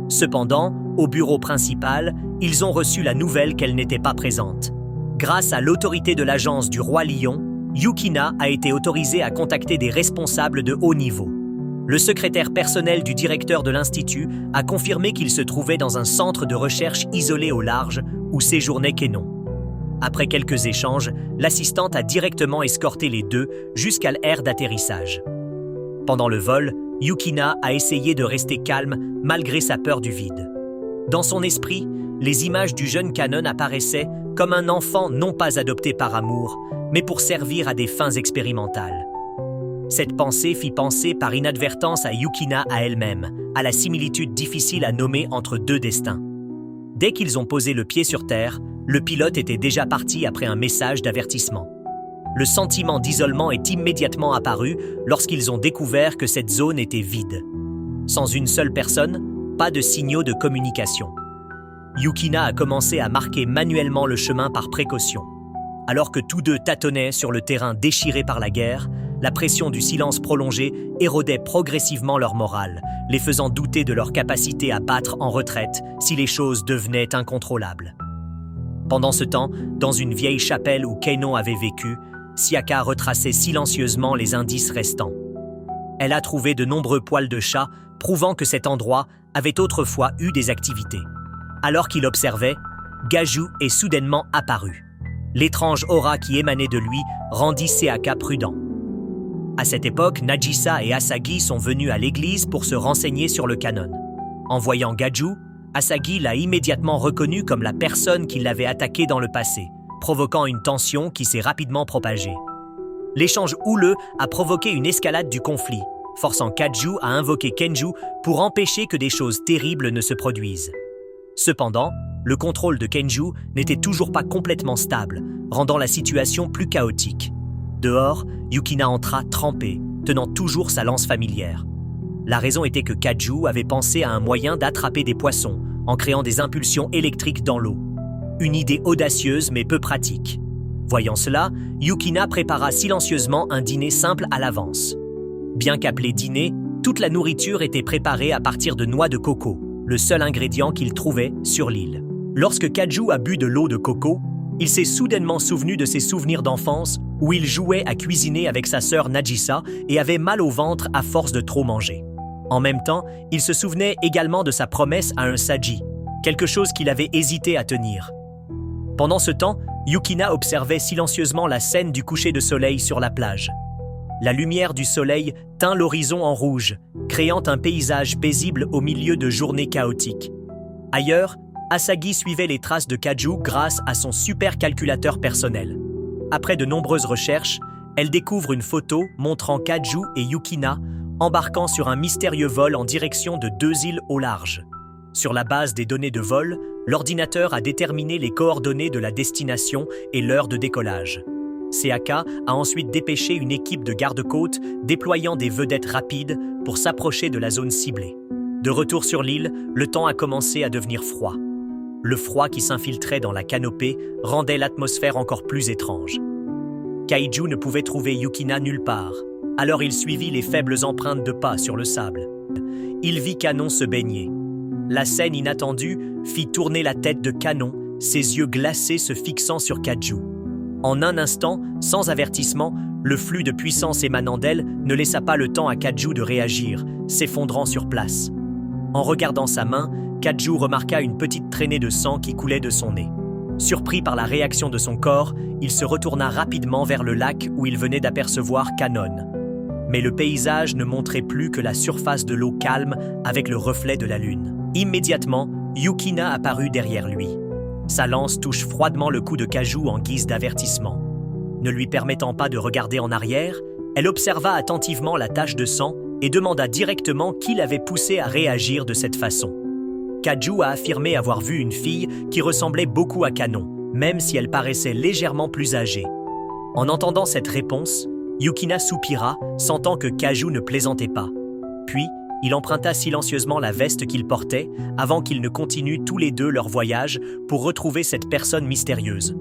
Cependant, au bureau principal, ils ont reçu la nouvelle qu'elle n'était pas présente. Grâce à l'autorité de l'agence du roi Lion, Yukina a été autorisée à contacter des responsables de haut niveau. Le secrétaire personnel du directeur de l'Institut a confirmé qu'il se trouvait dans un centre de recherche isolé au large où séjournait Kenon. Après quelques échanges, l'assistante a directement escorté les deux jusqu'à l'aire d'atterrissage. Pendant le vol, Yukina a essayé de rester calme malgré sa peur du vide. Dans son esprit, les images du jeune Kanon apparaissaient comme un enfant non pas adopté par amour, mais pour servir à des fins expérimentales. Cette pensée fit penser par inadvertance à Yukina à elle-même, à la similitude difficile à nommer entre deux destins. Dès qu'ils ont posé le pied sur Terre, le pilote était déjà parti après un message d'avertissement. Le sentiment d'isolement est immédiatement apparu lorsqu'ils ont découvert que cette zone était vide. Sans une seule personne, pas de signaux de communication. Yukina a commencé à marquer manuellement le chemin par précaution. Alors que tous deux tâtonnaient sur le terrain déchiré par la guerre, la pression du silence prolongé érodait progressivement leur morale, les faisant douter de leur capacité à battre en retraite si les choses devenaient incontrôlables. Pendant ce temps, dans une vieille chapelle où Kenon avait vécu, Siaka retraçait silencieusement les indices restants. Elle a trouvé de nombreux poils de chat, prouvant que cet endroit avait autrefois eu des activités. Alors qu'il observait, Kaju est soudainement apparu. L'étrange aura qui émanait de lui rendit Siaka prudent. À cette époque, Nagisa et Asagi sont venus à l'église pour se renseigner sur le Kanon. En voyant Kaju, Asagi l'a immédiatement reconnu comme la personne qui l'avait attaqué dans le passé, provoquant une tension qui s'est rapidement propagée. L'échange houleux a provoqué une escalade du conflit, forçant Kaju à invoquer Kenju pour empêcher que des choses terribles ne se produisent. Cependant, le contrôle de Kenju n'était toujours pas complètement stable, rendant la situation plus chaotique. Dehors, Yukina entra trempée, tenant toujours sa lance familière. La raison était que Kaju avait pensé à un moyen d'attraper des poissons en créant des impulsions électriques dans l'eau. Une idée audacieuse mais peu pratique. Voyant cela, Yukina prépara silencieusement un dîner simple à l'avance. Bien qu'appelé dîner, toute la nourriture était préparée à partir de noix de coco, le seul ingrédient qu'il trouvait sur l'île. Lorsque Kaju a bu de l'eau de coco, il s'est soudainement souvenu de ses souvenirs d'enfance où il jouait à cuisiner avec sa sœur Nagisa et avait mal au ventre à force de trop manger. En même temps, il se souvenait également de sa promesse à un saji, quelque chose qu'il avait hésité à tenir. Pendant ce temps, Yukina observait silencieusement la scène du coucher de soleil sur la plage. La lumière du soleil tint l'horizon en rouge, créant un paysage paisible au milieu de journées chaotiques. Ailleurs, Asagi suivait les traces de Kaju grâce à son supercalculateur personnel. Après de nombreuses recherches, elle découvre une photo montrant Kaju et Yukina embarquant sur un mystérieux vol en direction de 2 îles au large. Sur la base des données de vol, l'ordinateur a déterminé les coordonnées de la destination et l'heure de décollage. Siaka a ensuite dépêché une équipe de garde-côtes déployant des vedettes rapides pour s'approcher de la zone ciblée. De retour sur l'île, le temps a commencé à devenir froid. Le froid qui s'infiltrait dans la canopée rendait l'atmosphère encore plus étrange. Kaiju ne pouvait trouver Yukina nulle part, alors il suivit les faibles empreintes de pas sur le sable. Il vit Kanon se baigner. La scène inattendue fit tourner la tête de Kanon, ses yeux glacés se fixant sur Kaju. En un instant, sans avertissement, le flux de puissance émanant d'elle ne laissa pas le temps à Kaju de réagir, s'effondrant sur place. En regardant sa main, Kaju remarqua une petite traînée de sang qui coulait de son nez. Surpris par la réaction de son corps, il se retourna rapidement vers le lac où il venait d'apercevoir Kanon. Mais le paysage ne montrait plus que la surface de l'eau calme avec le reflet de la lune. Immédiatement, Yukina apparut derrière lui. Sa lance touche froidement le cou de Kaju en guise d'avertissement. Ne lui permettant pas de regarder en arrière, elle observa attentivement la tache de sang et demanda directement qui l'avait poussé à réagir de cette façon. Kaju a affirmé avoir vu une fille qui ressemblait beaucoup à Kanon, même si elle paraissait légèrement plus âgée. En entendant cette réponse, Yukina soupira, sentant que Kaju ne plaisantait pas. Puis, il emprunta silencieusement la veste qu'il portait avant qu'ils ne continuent tous les deux leur voyage pour retrouver cette personne mystérieuse.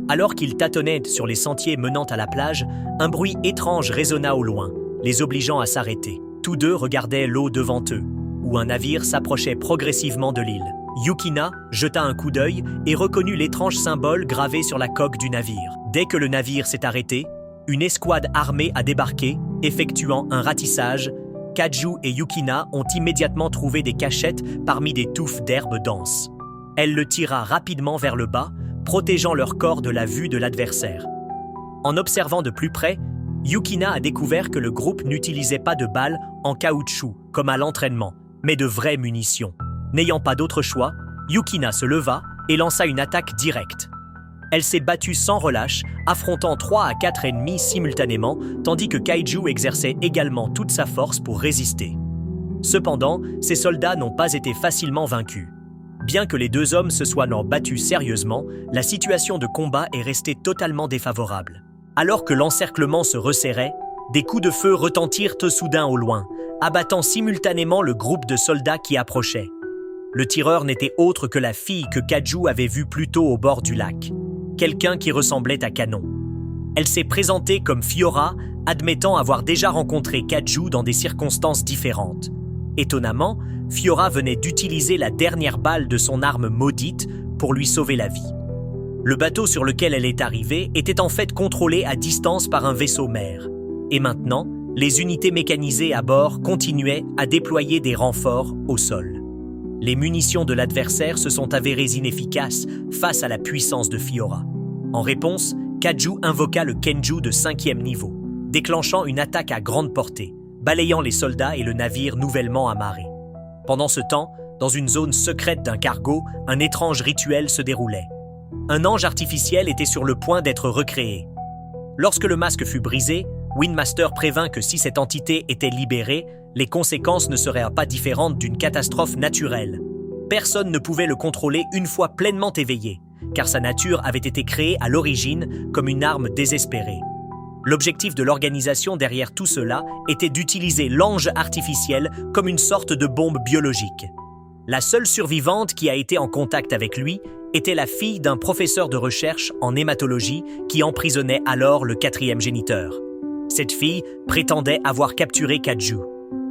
Alors qu'ils tâtonnaient sur les sentiers menant à la plage, un bruit étrange résonna au loin, les obligeant à s'arrêter. Tous deux regardaient l'eau devant eux, où un navire s'approchait progressivement de l'île. Yukina jeta un coup d'œil et reconnut l'étrange symbole gravé sur la coque du navire. Dès que le navire s'est arrêté, une escouade armée a débarqué, effectuant un ratissage. Kaju et Yukina ont immédiatement trouvé des cachettes parmi des touffes d'herbes denses. Elle le tira rapidement vers le bas, protégeant leur corps de la vue de l'adversaire. En observant de plus près, Yukina a découvert que le groupe n'utilisait pas de balles en caoutchouc comme à l'entraînement, mais de vraies munitions. N'ayant pas d'autre choix, Yukina se leva et lança une attaque directe. Elle s'est battue sans relâche, affrontant 3 à 4 ennemis simultanément, tandis que Kaiju exerçait également toute sa force pour résister. Cependant, ses soldats n'ont pas été facilement vaincus. Bien que les deux hommes se soient battus sérieusement, la situation de combat est restée totalement défavorable. Alors que l'encerclement se resserrait, des coups de feu retentirent soudain au loin, abattant simultanément le groupe de soldats qui approchait. Le tireur n'était autre que la fille que Kaju avait vue plus tôt au bord du lac. Quelqu'un qui ressemblait à Kanon. Elle s'est présentée comme Fiora, admettant avoir déjà rencontré Kaju dans des circonstances différentes. Étonnamment, Fiora venait d'utiliser la dernière balle de son arme maudite pour lui sauver la vie. Le bateau sur lequel elle est arrivée était en fait contrôlé à distance par un vaisseau mère. Et maintenant, les unités mécanisées à bord continuaient à déployer des renforts au sol. Les munitions de l'adversaire se sont avérées inefficaces face à la puissance de Fiora. En réponse, Kaju invoqua le Kenju de 5e niveau, déclenchant une attaque à grande portée, balayant les soldats et le navire nouvellement amarré. Pendant ce temps, dans une zone secrète d'un cargo, un étrange rituel se déroulait. Un ange artificiel était sur le point d'être recréé. Lorsque le masque fut brisé, Windmaster prévint que si cette entité était libérée, les conséquences ne seraient pas différentes d'une catastrophe naturelle. Personne ne pouvait le contrôler une fois pleinement éveillé, car sa nature avait été créée à l'origine comme une arme désespérée. L'objectif de l'organisation derrière tout cela était d'utiliser l'ange artificiel comme une sorte de bombe biologique. La seule survivante qui a été en contact avec lui était la fille d'un professeur de recherche en hématologie qui emprisonnait alors le 4e géniteur. Cette fille prétendait avoir capturé Kaju.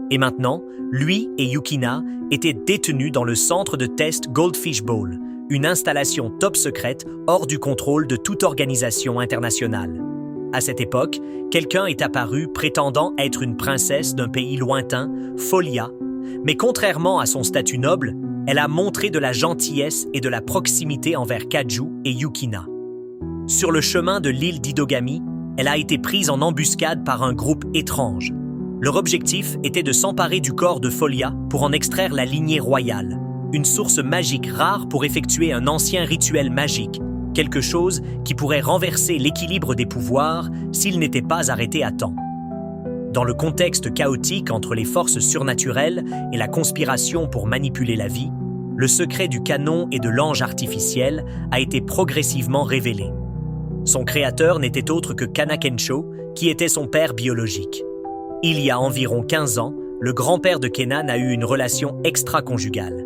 Et maintenant, lui et Yukina étaient détenus dans le centre de test Goldfish Bowl, une installation top secrète hors du contrôle de toute organisation internationale. À cette époque, quelqu'un est apparu prétendant être une princesse d'un pays lointain, Folia, mais contrairement à son statut noble, elle a montré de la gentillesse et de la proximité envers Kaju et Yukina. Sur le chemin de l'île d'Idogami, elle a été prise en embuscade par un groupe étrange. Leur objectif était de s'emparer du corps de Folia pour en extraire la lignée royale, une source magique rare pour effectuer un ancien rituel magique, quelque chose qui pourrait renverser l'équilibre des pouvoirs s'il n'était pas arrêté à temps. Dans le contexte chaotique entre les forces surnaturelles et la conspiration pour manipuler la vie, le secret du canon et de l'ange artificiel a été progressivement révélé. Son créateur n'était autre que Kana Kensho, qui était son père biologique. Il y a environ 15 ans, le grand-père de Kenan a eu une relation extra-conjugale.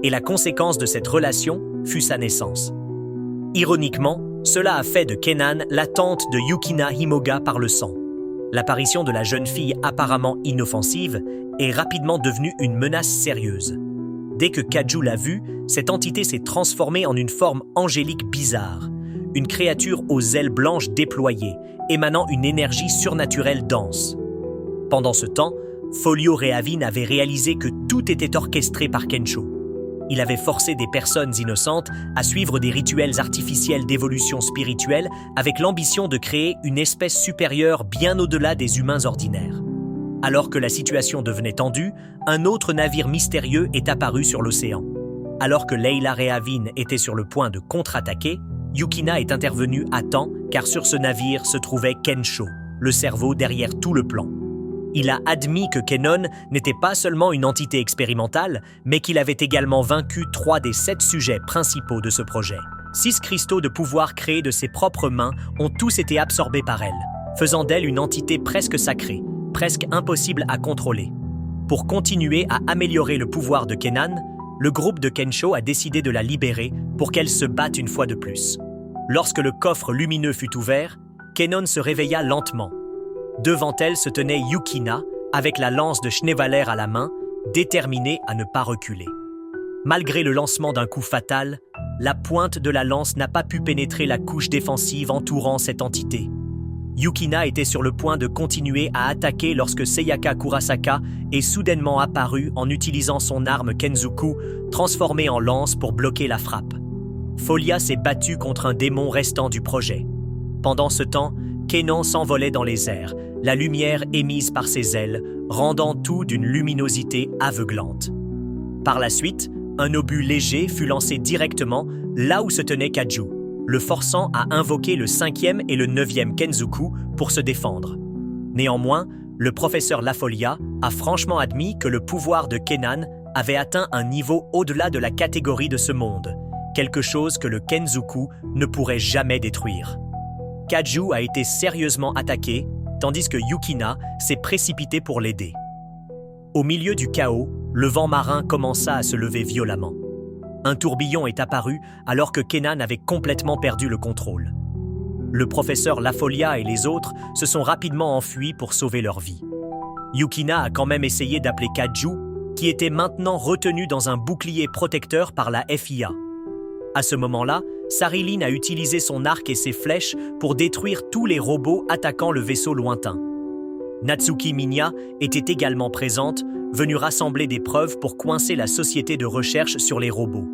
Et la conséquence de cette relation fut sa naissance. Ironiquement, cela a fait de Kenan la tante de Yukina Himoga par le sang. L'apparition de la jeune fille apparemment inoffensive est rapidement devenue une menace sérieuse. Dès que Kaju l'a vue, cette entité s'est transformée en une forme angélique bizarre, une créature aux ailes blanches déployées, émanant une énergie surnaturelle dense. Pendant ce temps, Folio Reavin avait réalisé que tout était orchestré par Kensho. Il avait forcé des personnes innocentes à suivre des rituels artificiels d'évolution spirituelle avec l'ambition de créer une espèce supérieure bien au-delà des humains ordinaires. Alors que la situation devenait tendue, un autre navire mystérieux est apparu sur l'océan. Alors que Leila Reavin était sur le point de contre-attaquer, Yukina est intervenue à temps car sur ce navire se trouvait Kensho, le cerveau derrière tout le plan. Il a admis que Kenon n'était pas seulement une entité expérimentale, mais qu'il avait également vaincu 3 des 7 sujets principaux de ce projet. 6 cristaux de pouvoir créés de ses propres mains ont tous été absorbés par elle, faisant d'elle une entité presque sacrée, presque impossible à contrôler. Pour continuer à améliorer le pouvoir de Kenan, le groupe de Kensho a décidé de la libérer pour qu'elle se batte une fois de plus. Lorsque le coffre lumineux fut ouvert, Kenon se réveilla lentement. Devant elle se tenait Yukina, avec la lance de Schneevaler à la main, déterminée à ne pas reculer. Malgré le lancement d'un coup fatal, la pointe de la lance n'a pas pu pénétrer la couche défensive entourant cette entité. Yukina était sur le point de continuer à attaquer lorsque Sayaka Kurasaka est soudainement apparue en utilisant son arme Kenzuku, transformée en lance pour bloquer la frappe. Folia s'est battue contre un démon restant du projet. Pendant ce temps, Kenon s'envolait dans les airs, la lumière émise par ses ailes, rendant tout d'une luminosité aveuglante. Par la suite, un obus léger fut lancé directement là où se tenait Kaju, le forçant à invoquer le 5e et le 9e Kenzuku pour se défendre. Néanmoins, le professeur Lafolia a franchement admis que le pouvoir de Kenan avait atteint un niveau au-delà de la catégorie de ce monde, quelque chose que le Kenzuku ne pourrait jamais détruire. Kaju a été sérieusement attaqué, tandis que Yukina s'est précipitée pour l'aider. Au milieu du chaos, le vent marin commença à se lever violemment. Un tourbillon est apparu alors que Kenan avait complètement perdu le contrôle. Le professeur Lafolia et les autres se sont rapidement enfuis pour sauver leur vie. Yukina a quand même essayé d'appeler Kaju, qui était maintenant retenu dans un bouclier protecteur par la FIA. À ce moment-là, Sarilyn a utilisé son arc et ses flèches pour détruire tous les robots attaquant le vaisseau lointain. Natsuki Minya était également présente, venue rassembler des preuves pour coincer la société de recherche sur les robots.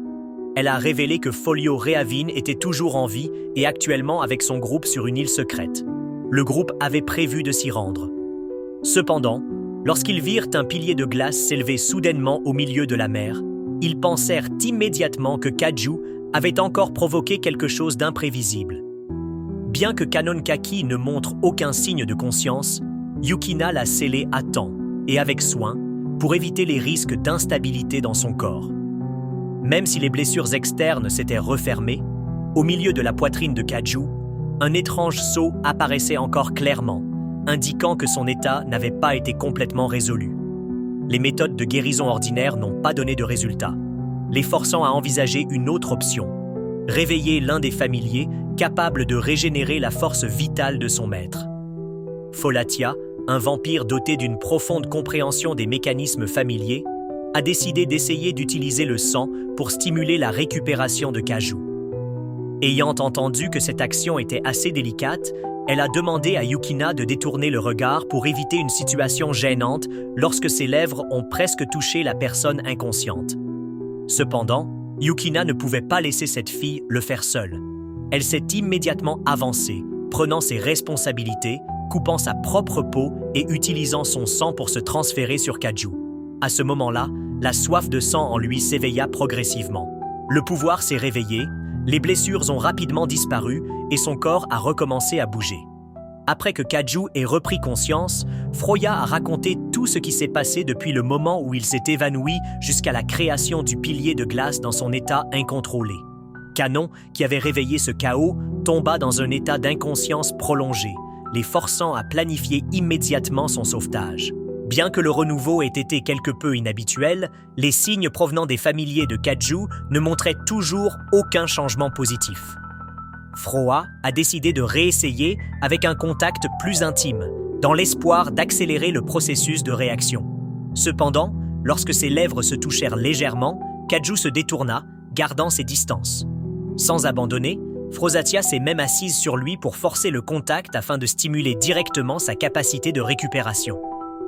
Elle a révélé que Folio Reavin était toujours en vie et actuellement avec son groupe sur une île secrète. Le groupe avait prévu de s'y rendre. Cependant, lorsqu'ils virent un pilier de glace s'élever soudainement au milieu de la mer, ils pensèrent immédiatement que Kaju avait encore provoqué quelque chose d'imprévisible. Bien que Kanon Kaki ne montre aucun signe de conscience, Yukina l'a scellé à temps et avec soin pour éviter les risques d'instabilité dans son corps. Même si les blessures externes s'étaient refermées, au milieu de la poitrine de Kaju, un étrange sceau apparaissait encore clairement, indiquant que son état n'avait pas été complètement résolu. Les méthodes de guérison ordinaires n'ont pas donné de résultat, les forçant à envisager une autre option, réveiller l'un des familiers capable de régénérer la force vitale de son maître. Folatia, un vampire doté d'une profonde compréhension des mécanismes familiers, a décidé d'essayer d'utiliser le sang pour stimuler la récupération de Kaju. Ayant entendu que cette action était assez délicate, elle a demandé à Yukina de détourner le regard pour éviter une situation gênante lorsque ses lèvres ont presque touché la personne inconsciente. Cependant, Yukina ne pouvait pas laisser cette fille le faire seule. Elle s'est immédiatement avancée, prenant ses responsabilités, coupant sa propre peau et utilisant son sang pour se transférer sur Kaju. À ce moment-là, la soif de sang en lui s'éveilla progressivement. Le pouvoir s'est réveillé, les blessures ont rapidement disparu et son corps a recommencé à bouger. Après que Kaju ait repris conscience, Froya a raconté tout ce qui s'est passé depuis le moment où il s'est évanoui jusqu'à la création du pilier de glace dans son état incontrôlé. Kanon, qui avait réveillé ce chaos, tomba dans un état d'inconscience prolongé, les forçant à planifier immédiatement son sauvetage. Bien que le renouveau ait été quelque peu inhabituel, les signes provenant des familiers de Kaju ne montraient toujours aucun changement positif. Froa a décidé de réessayer avec un contact plus intime, dans l'espoir d'accélérer le processus de réaction. Cependant, lorsque ses lèvres se touchèrent légèrement, Kaju se détourna, gardant ses distances. Sans abandonner, Frozatia s'est même assise sur lui pour forcer le contact afin de stimuler directement sa capacité de récupération.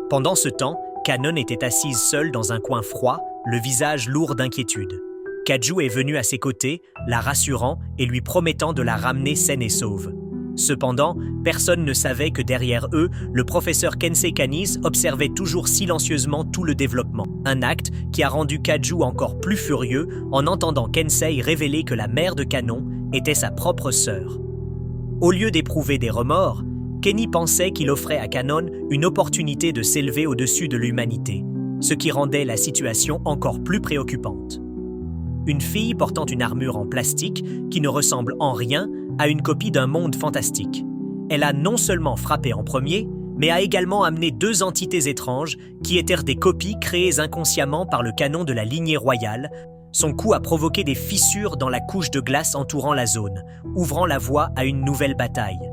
Pendant ce temps, Kanon était assise seule dans un coin froid, le visage lourd d'inquiétude. Kaju est venu à ses côtés, la rassurant et lui promettant de la ramener saine et sauve. Cependant, personne ne savait que derrière eux, le professeur Kensei Kanis observait toujours silencieusement tout le développement. Un acte qui a rendu Kaju encore plus furieux en entendant Kensei révéler que la mère de Kanon était sa propre sœur. Au lieu d'éprouver des remords, Kenny pensait qu'il offrait à Kanon une opportunité de s'élever au-dessus de l'humanité, ce qui rendait la situation encore plus préoccupante. Une fille portant une armure en plastique qui ne ressemble en rien à une copie d'un monde fantastique. Elle a non seulement frappé en premier, mais a également amené deux entités étranges qui étaient des copies créées inconsciemment par le canon de la lignée royale, Son coup a provoqué des fissures dans la couche de glace entourant la zone, ouvrant la voie à une nouvelle bataille.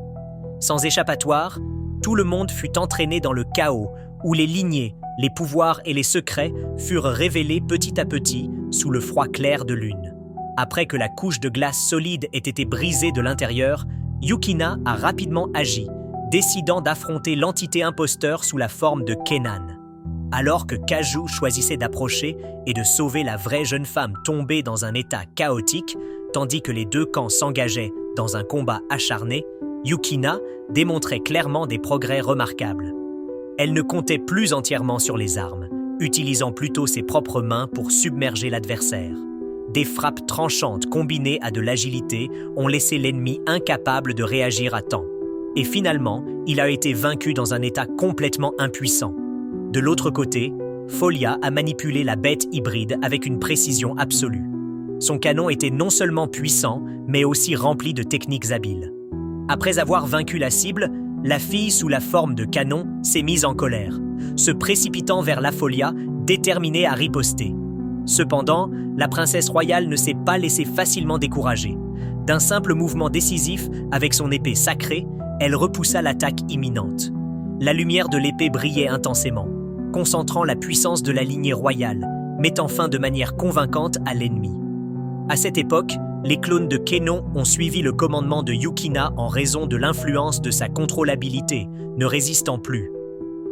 Sans échappatoire, tout le monde fut entraîné dans le chaos, où les lignées, les pouvoirs et les secrets furent révélés petit à petit sous le froid clair de lune. Après que la couche de glace solide ait été brisée de l'intérieur, Yukina a rapidement agi, décidant d'affronter l'entité imposteur sous la forme de Kenan. Alors que Kaju choisissait d'approcher et de sauver la vraie jeune femme tombée dans un état chaotique, tandis que les deux camps s'engageaient dans un combat acharné, Yukina démontrait clairement des progrès remarquables. Elle ne comptait plus entièrement sur les armes, utilisant plutôt ses propres mains pour submerger l'adversaire. Des frappes tranchantes combinées à de l'agilité ont laissé l'ennemi incapable de réagir à temps. Et finalement, il a été vaincu dans un état complètement impuissant. De l'autre côté, Folia a manipulé la bête hybride avec une précision absolue. Son canon était non seulement puissant, mais aussi rempli de techniques habiles. Après avoir vaincu la cible, la fille sous la forme de canon s'est mise en colère, se précipitant vers la Folia, déterminée à riposter. Cependant, la princesse royale ne s'est pas laissée facilement décourager. D'un simple mouvement décisif, avec son épée sacrée, elle repoussa l'attaque imminente. La lumière de l'épée brillait intensément, concentrant la puissance de la lignée royale, mettant fin de manière convaincante à l'ennemi. À cette époque, les clones de Kenon ont suivi le commandement de Yukina en raison de l'influence de sa contrôlabilité, ne résistant plus.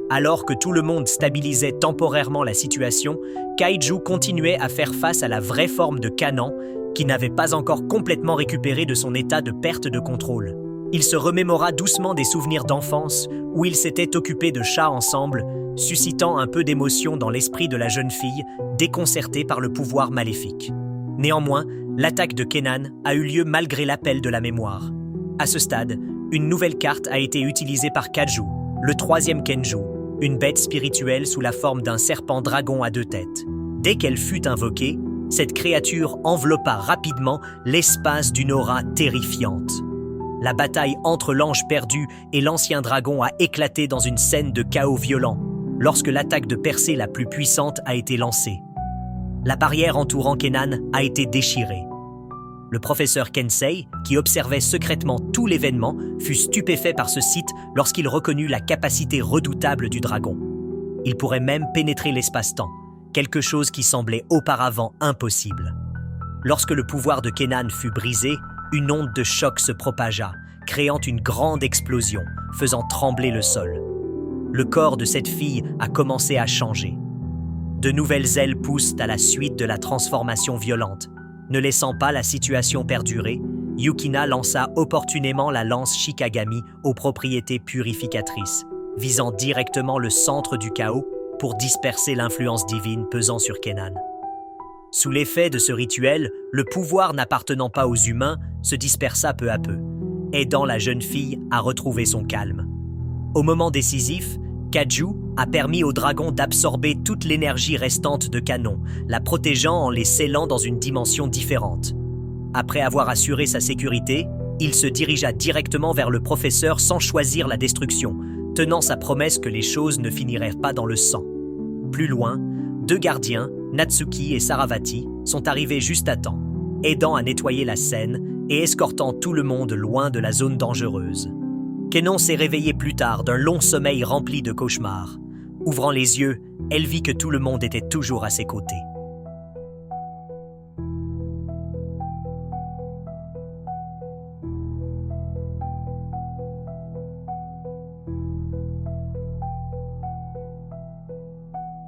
Alors que tout le monde stabilisait temporairement la situation, Kaiju continuait à faire face à la vraie forme de Kanan, qui n'avait pas encore complètement récupéré de son état de perte de contrôle. Il se remémora doucement des souvenirs d'enfance où ils s'étaient occupés de chats ensemble, suscitant un peu d'émotion dans l'esprit de la jeune fille, déconcertée par le pouvoir maléfique. Néanmoins, l'attaque de Kenan a eu lieu malgré l'appel de la mémoire. À ce stade, une nouvelle carte a été utilisée par Kaju, le troisième Kenju, une bête spirituelle sous la forme d'un serpent dragon à 2 têtes. Dès qu'elle fut invoquée, cette créature enveloppa rapidement l'espace d'une aura terrifiante. La bataille entre l'ange perdu et l'ancien dragon a éclaté dans une scène de chaos violent, lorsque l'attaque de percée la plus puissante a été lancée. La barrière entourant Kenan a été déchirée. Le professeur Kensei, qui observait secrètement tout l'événement, fut stupéfait par ce site lorsqu'il reconnut la capacité redoutable du dragon. Il pourrait même pénétrer l'espace-temps, quelque chose qui semblait auparavant impossible. Lorsque le pouvoir de Kenan fut brisé, une onde de choc se propagea, créant une grande explosion, faisant trembler le sol. Le corps de cette fille a commencé à changer. De nouvelles ailes poussent à la suite de la transformation violente. Ne laissant pas la situation perdurer, Yukina lança opportunément la lance Shikagami aux propriétés purificatrices, visant directement le centre du chaos pour disperser l'influence divine pesant sur Kenan. Sous l'effet de ce rituel, le pouvoir n'appartenant pas aux humains se dispersa peu à peu, aidant la jeune fille à retrouver son calme. Au moment décisif, Kaju a permis au dragon d'absorber toute l'énergie restante de Kanon, la protégeant en les scellant dans une dimension différente. Après avoir assuré sa sécurité, il se dirigea directement vers le professeur sans choisir la destruction, tenant sa promesse que les choses ne finiraient pas dans le sang. Plus loin, 2 gardiens, Natsuki et Saravati, sont arrivés juste à temps, aidant à nettoyer la scène et escortant tout le monde loin de la zone dangereuse. Kenon s'est réveillée plus tard d'un long sommeil rempli de cauchemars. Ouvrant les yeux, elle vit que tout le monde était toujours à ses côtés.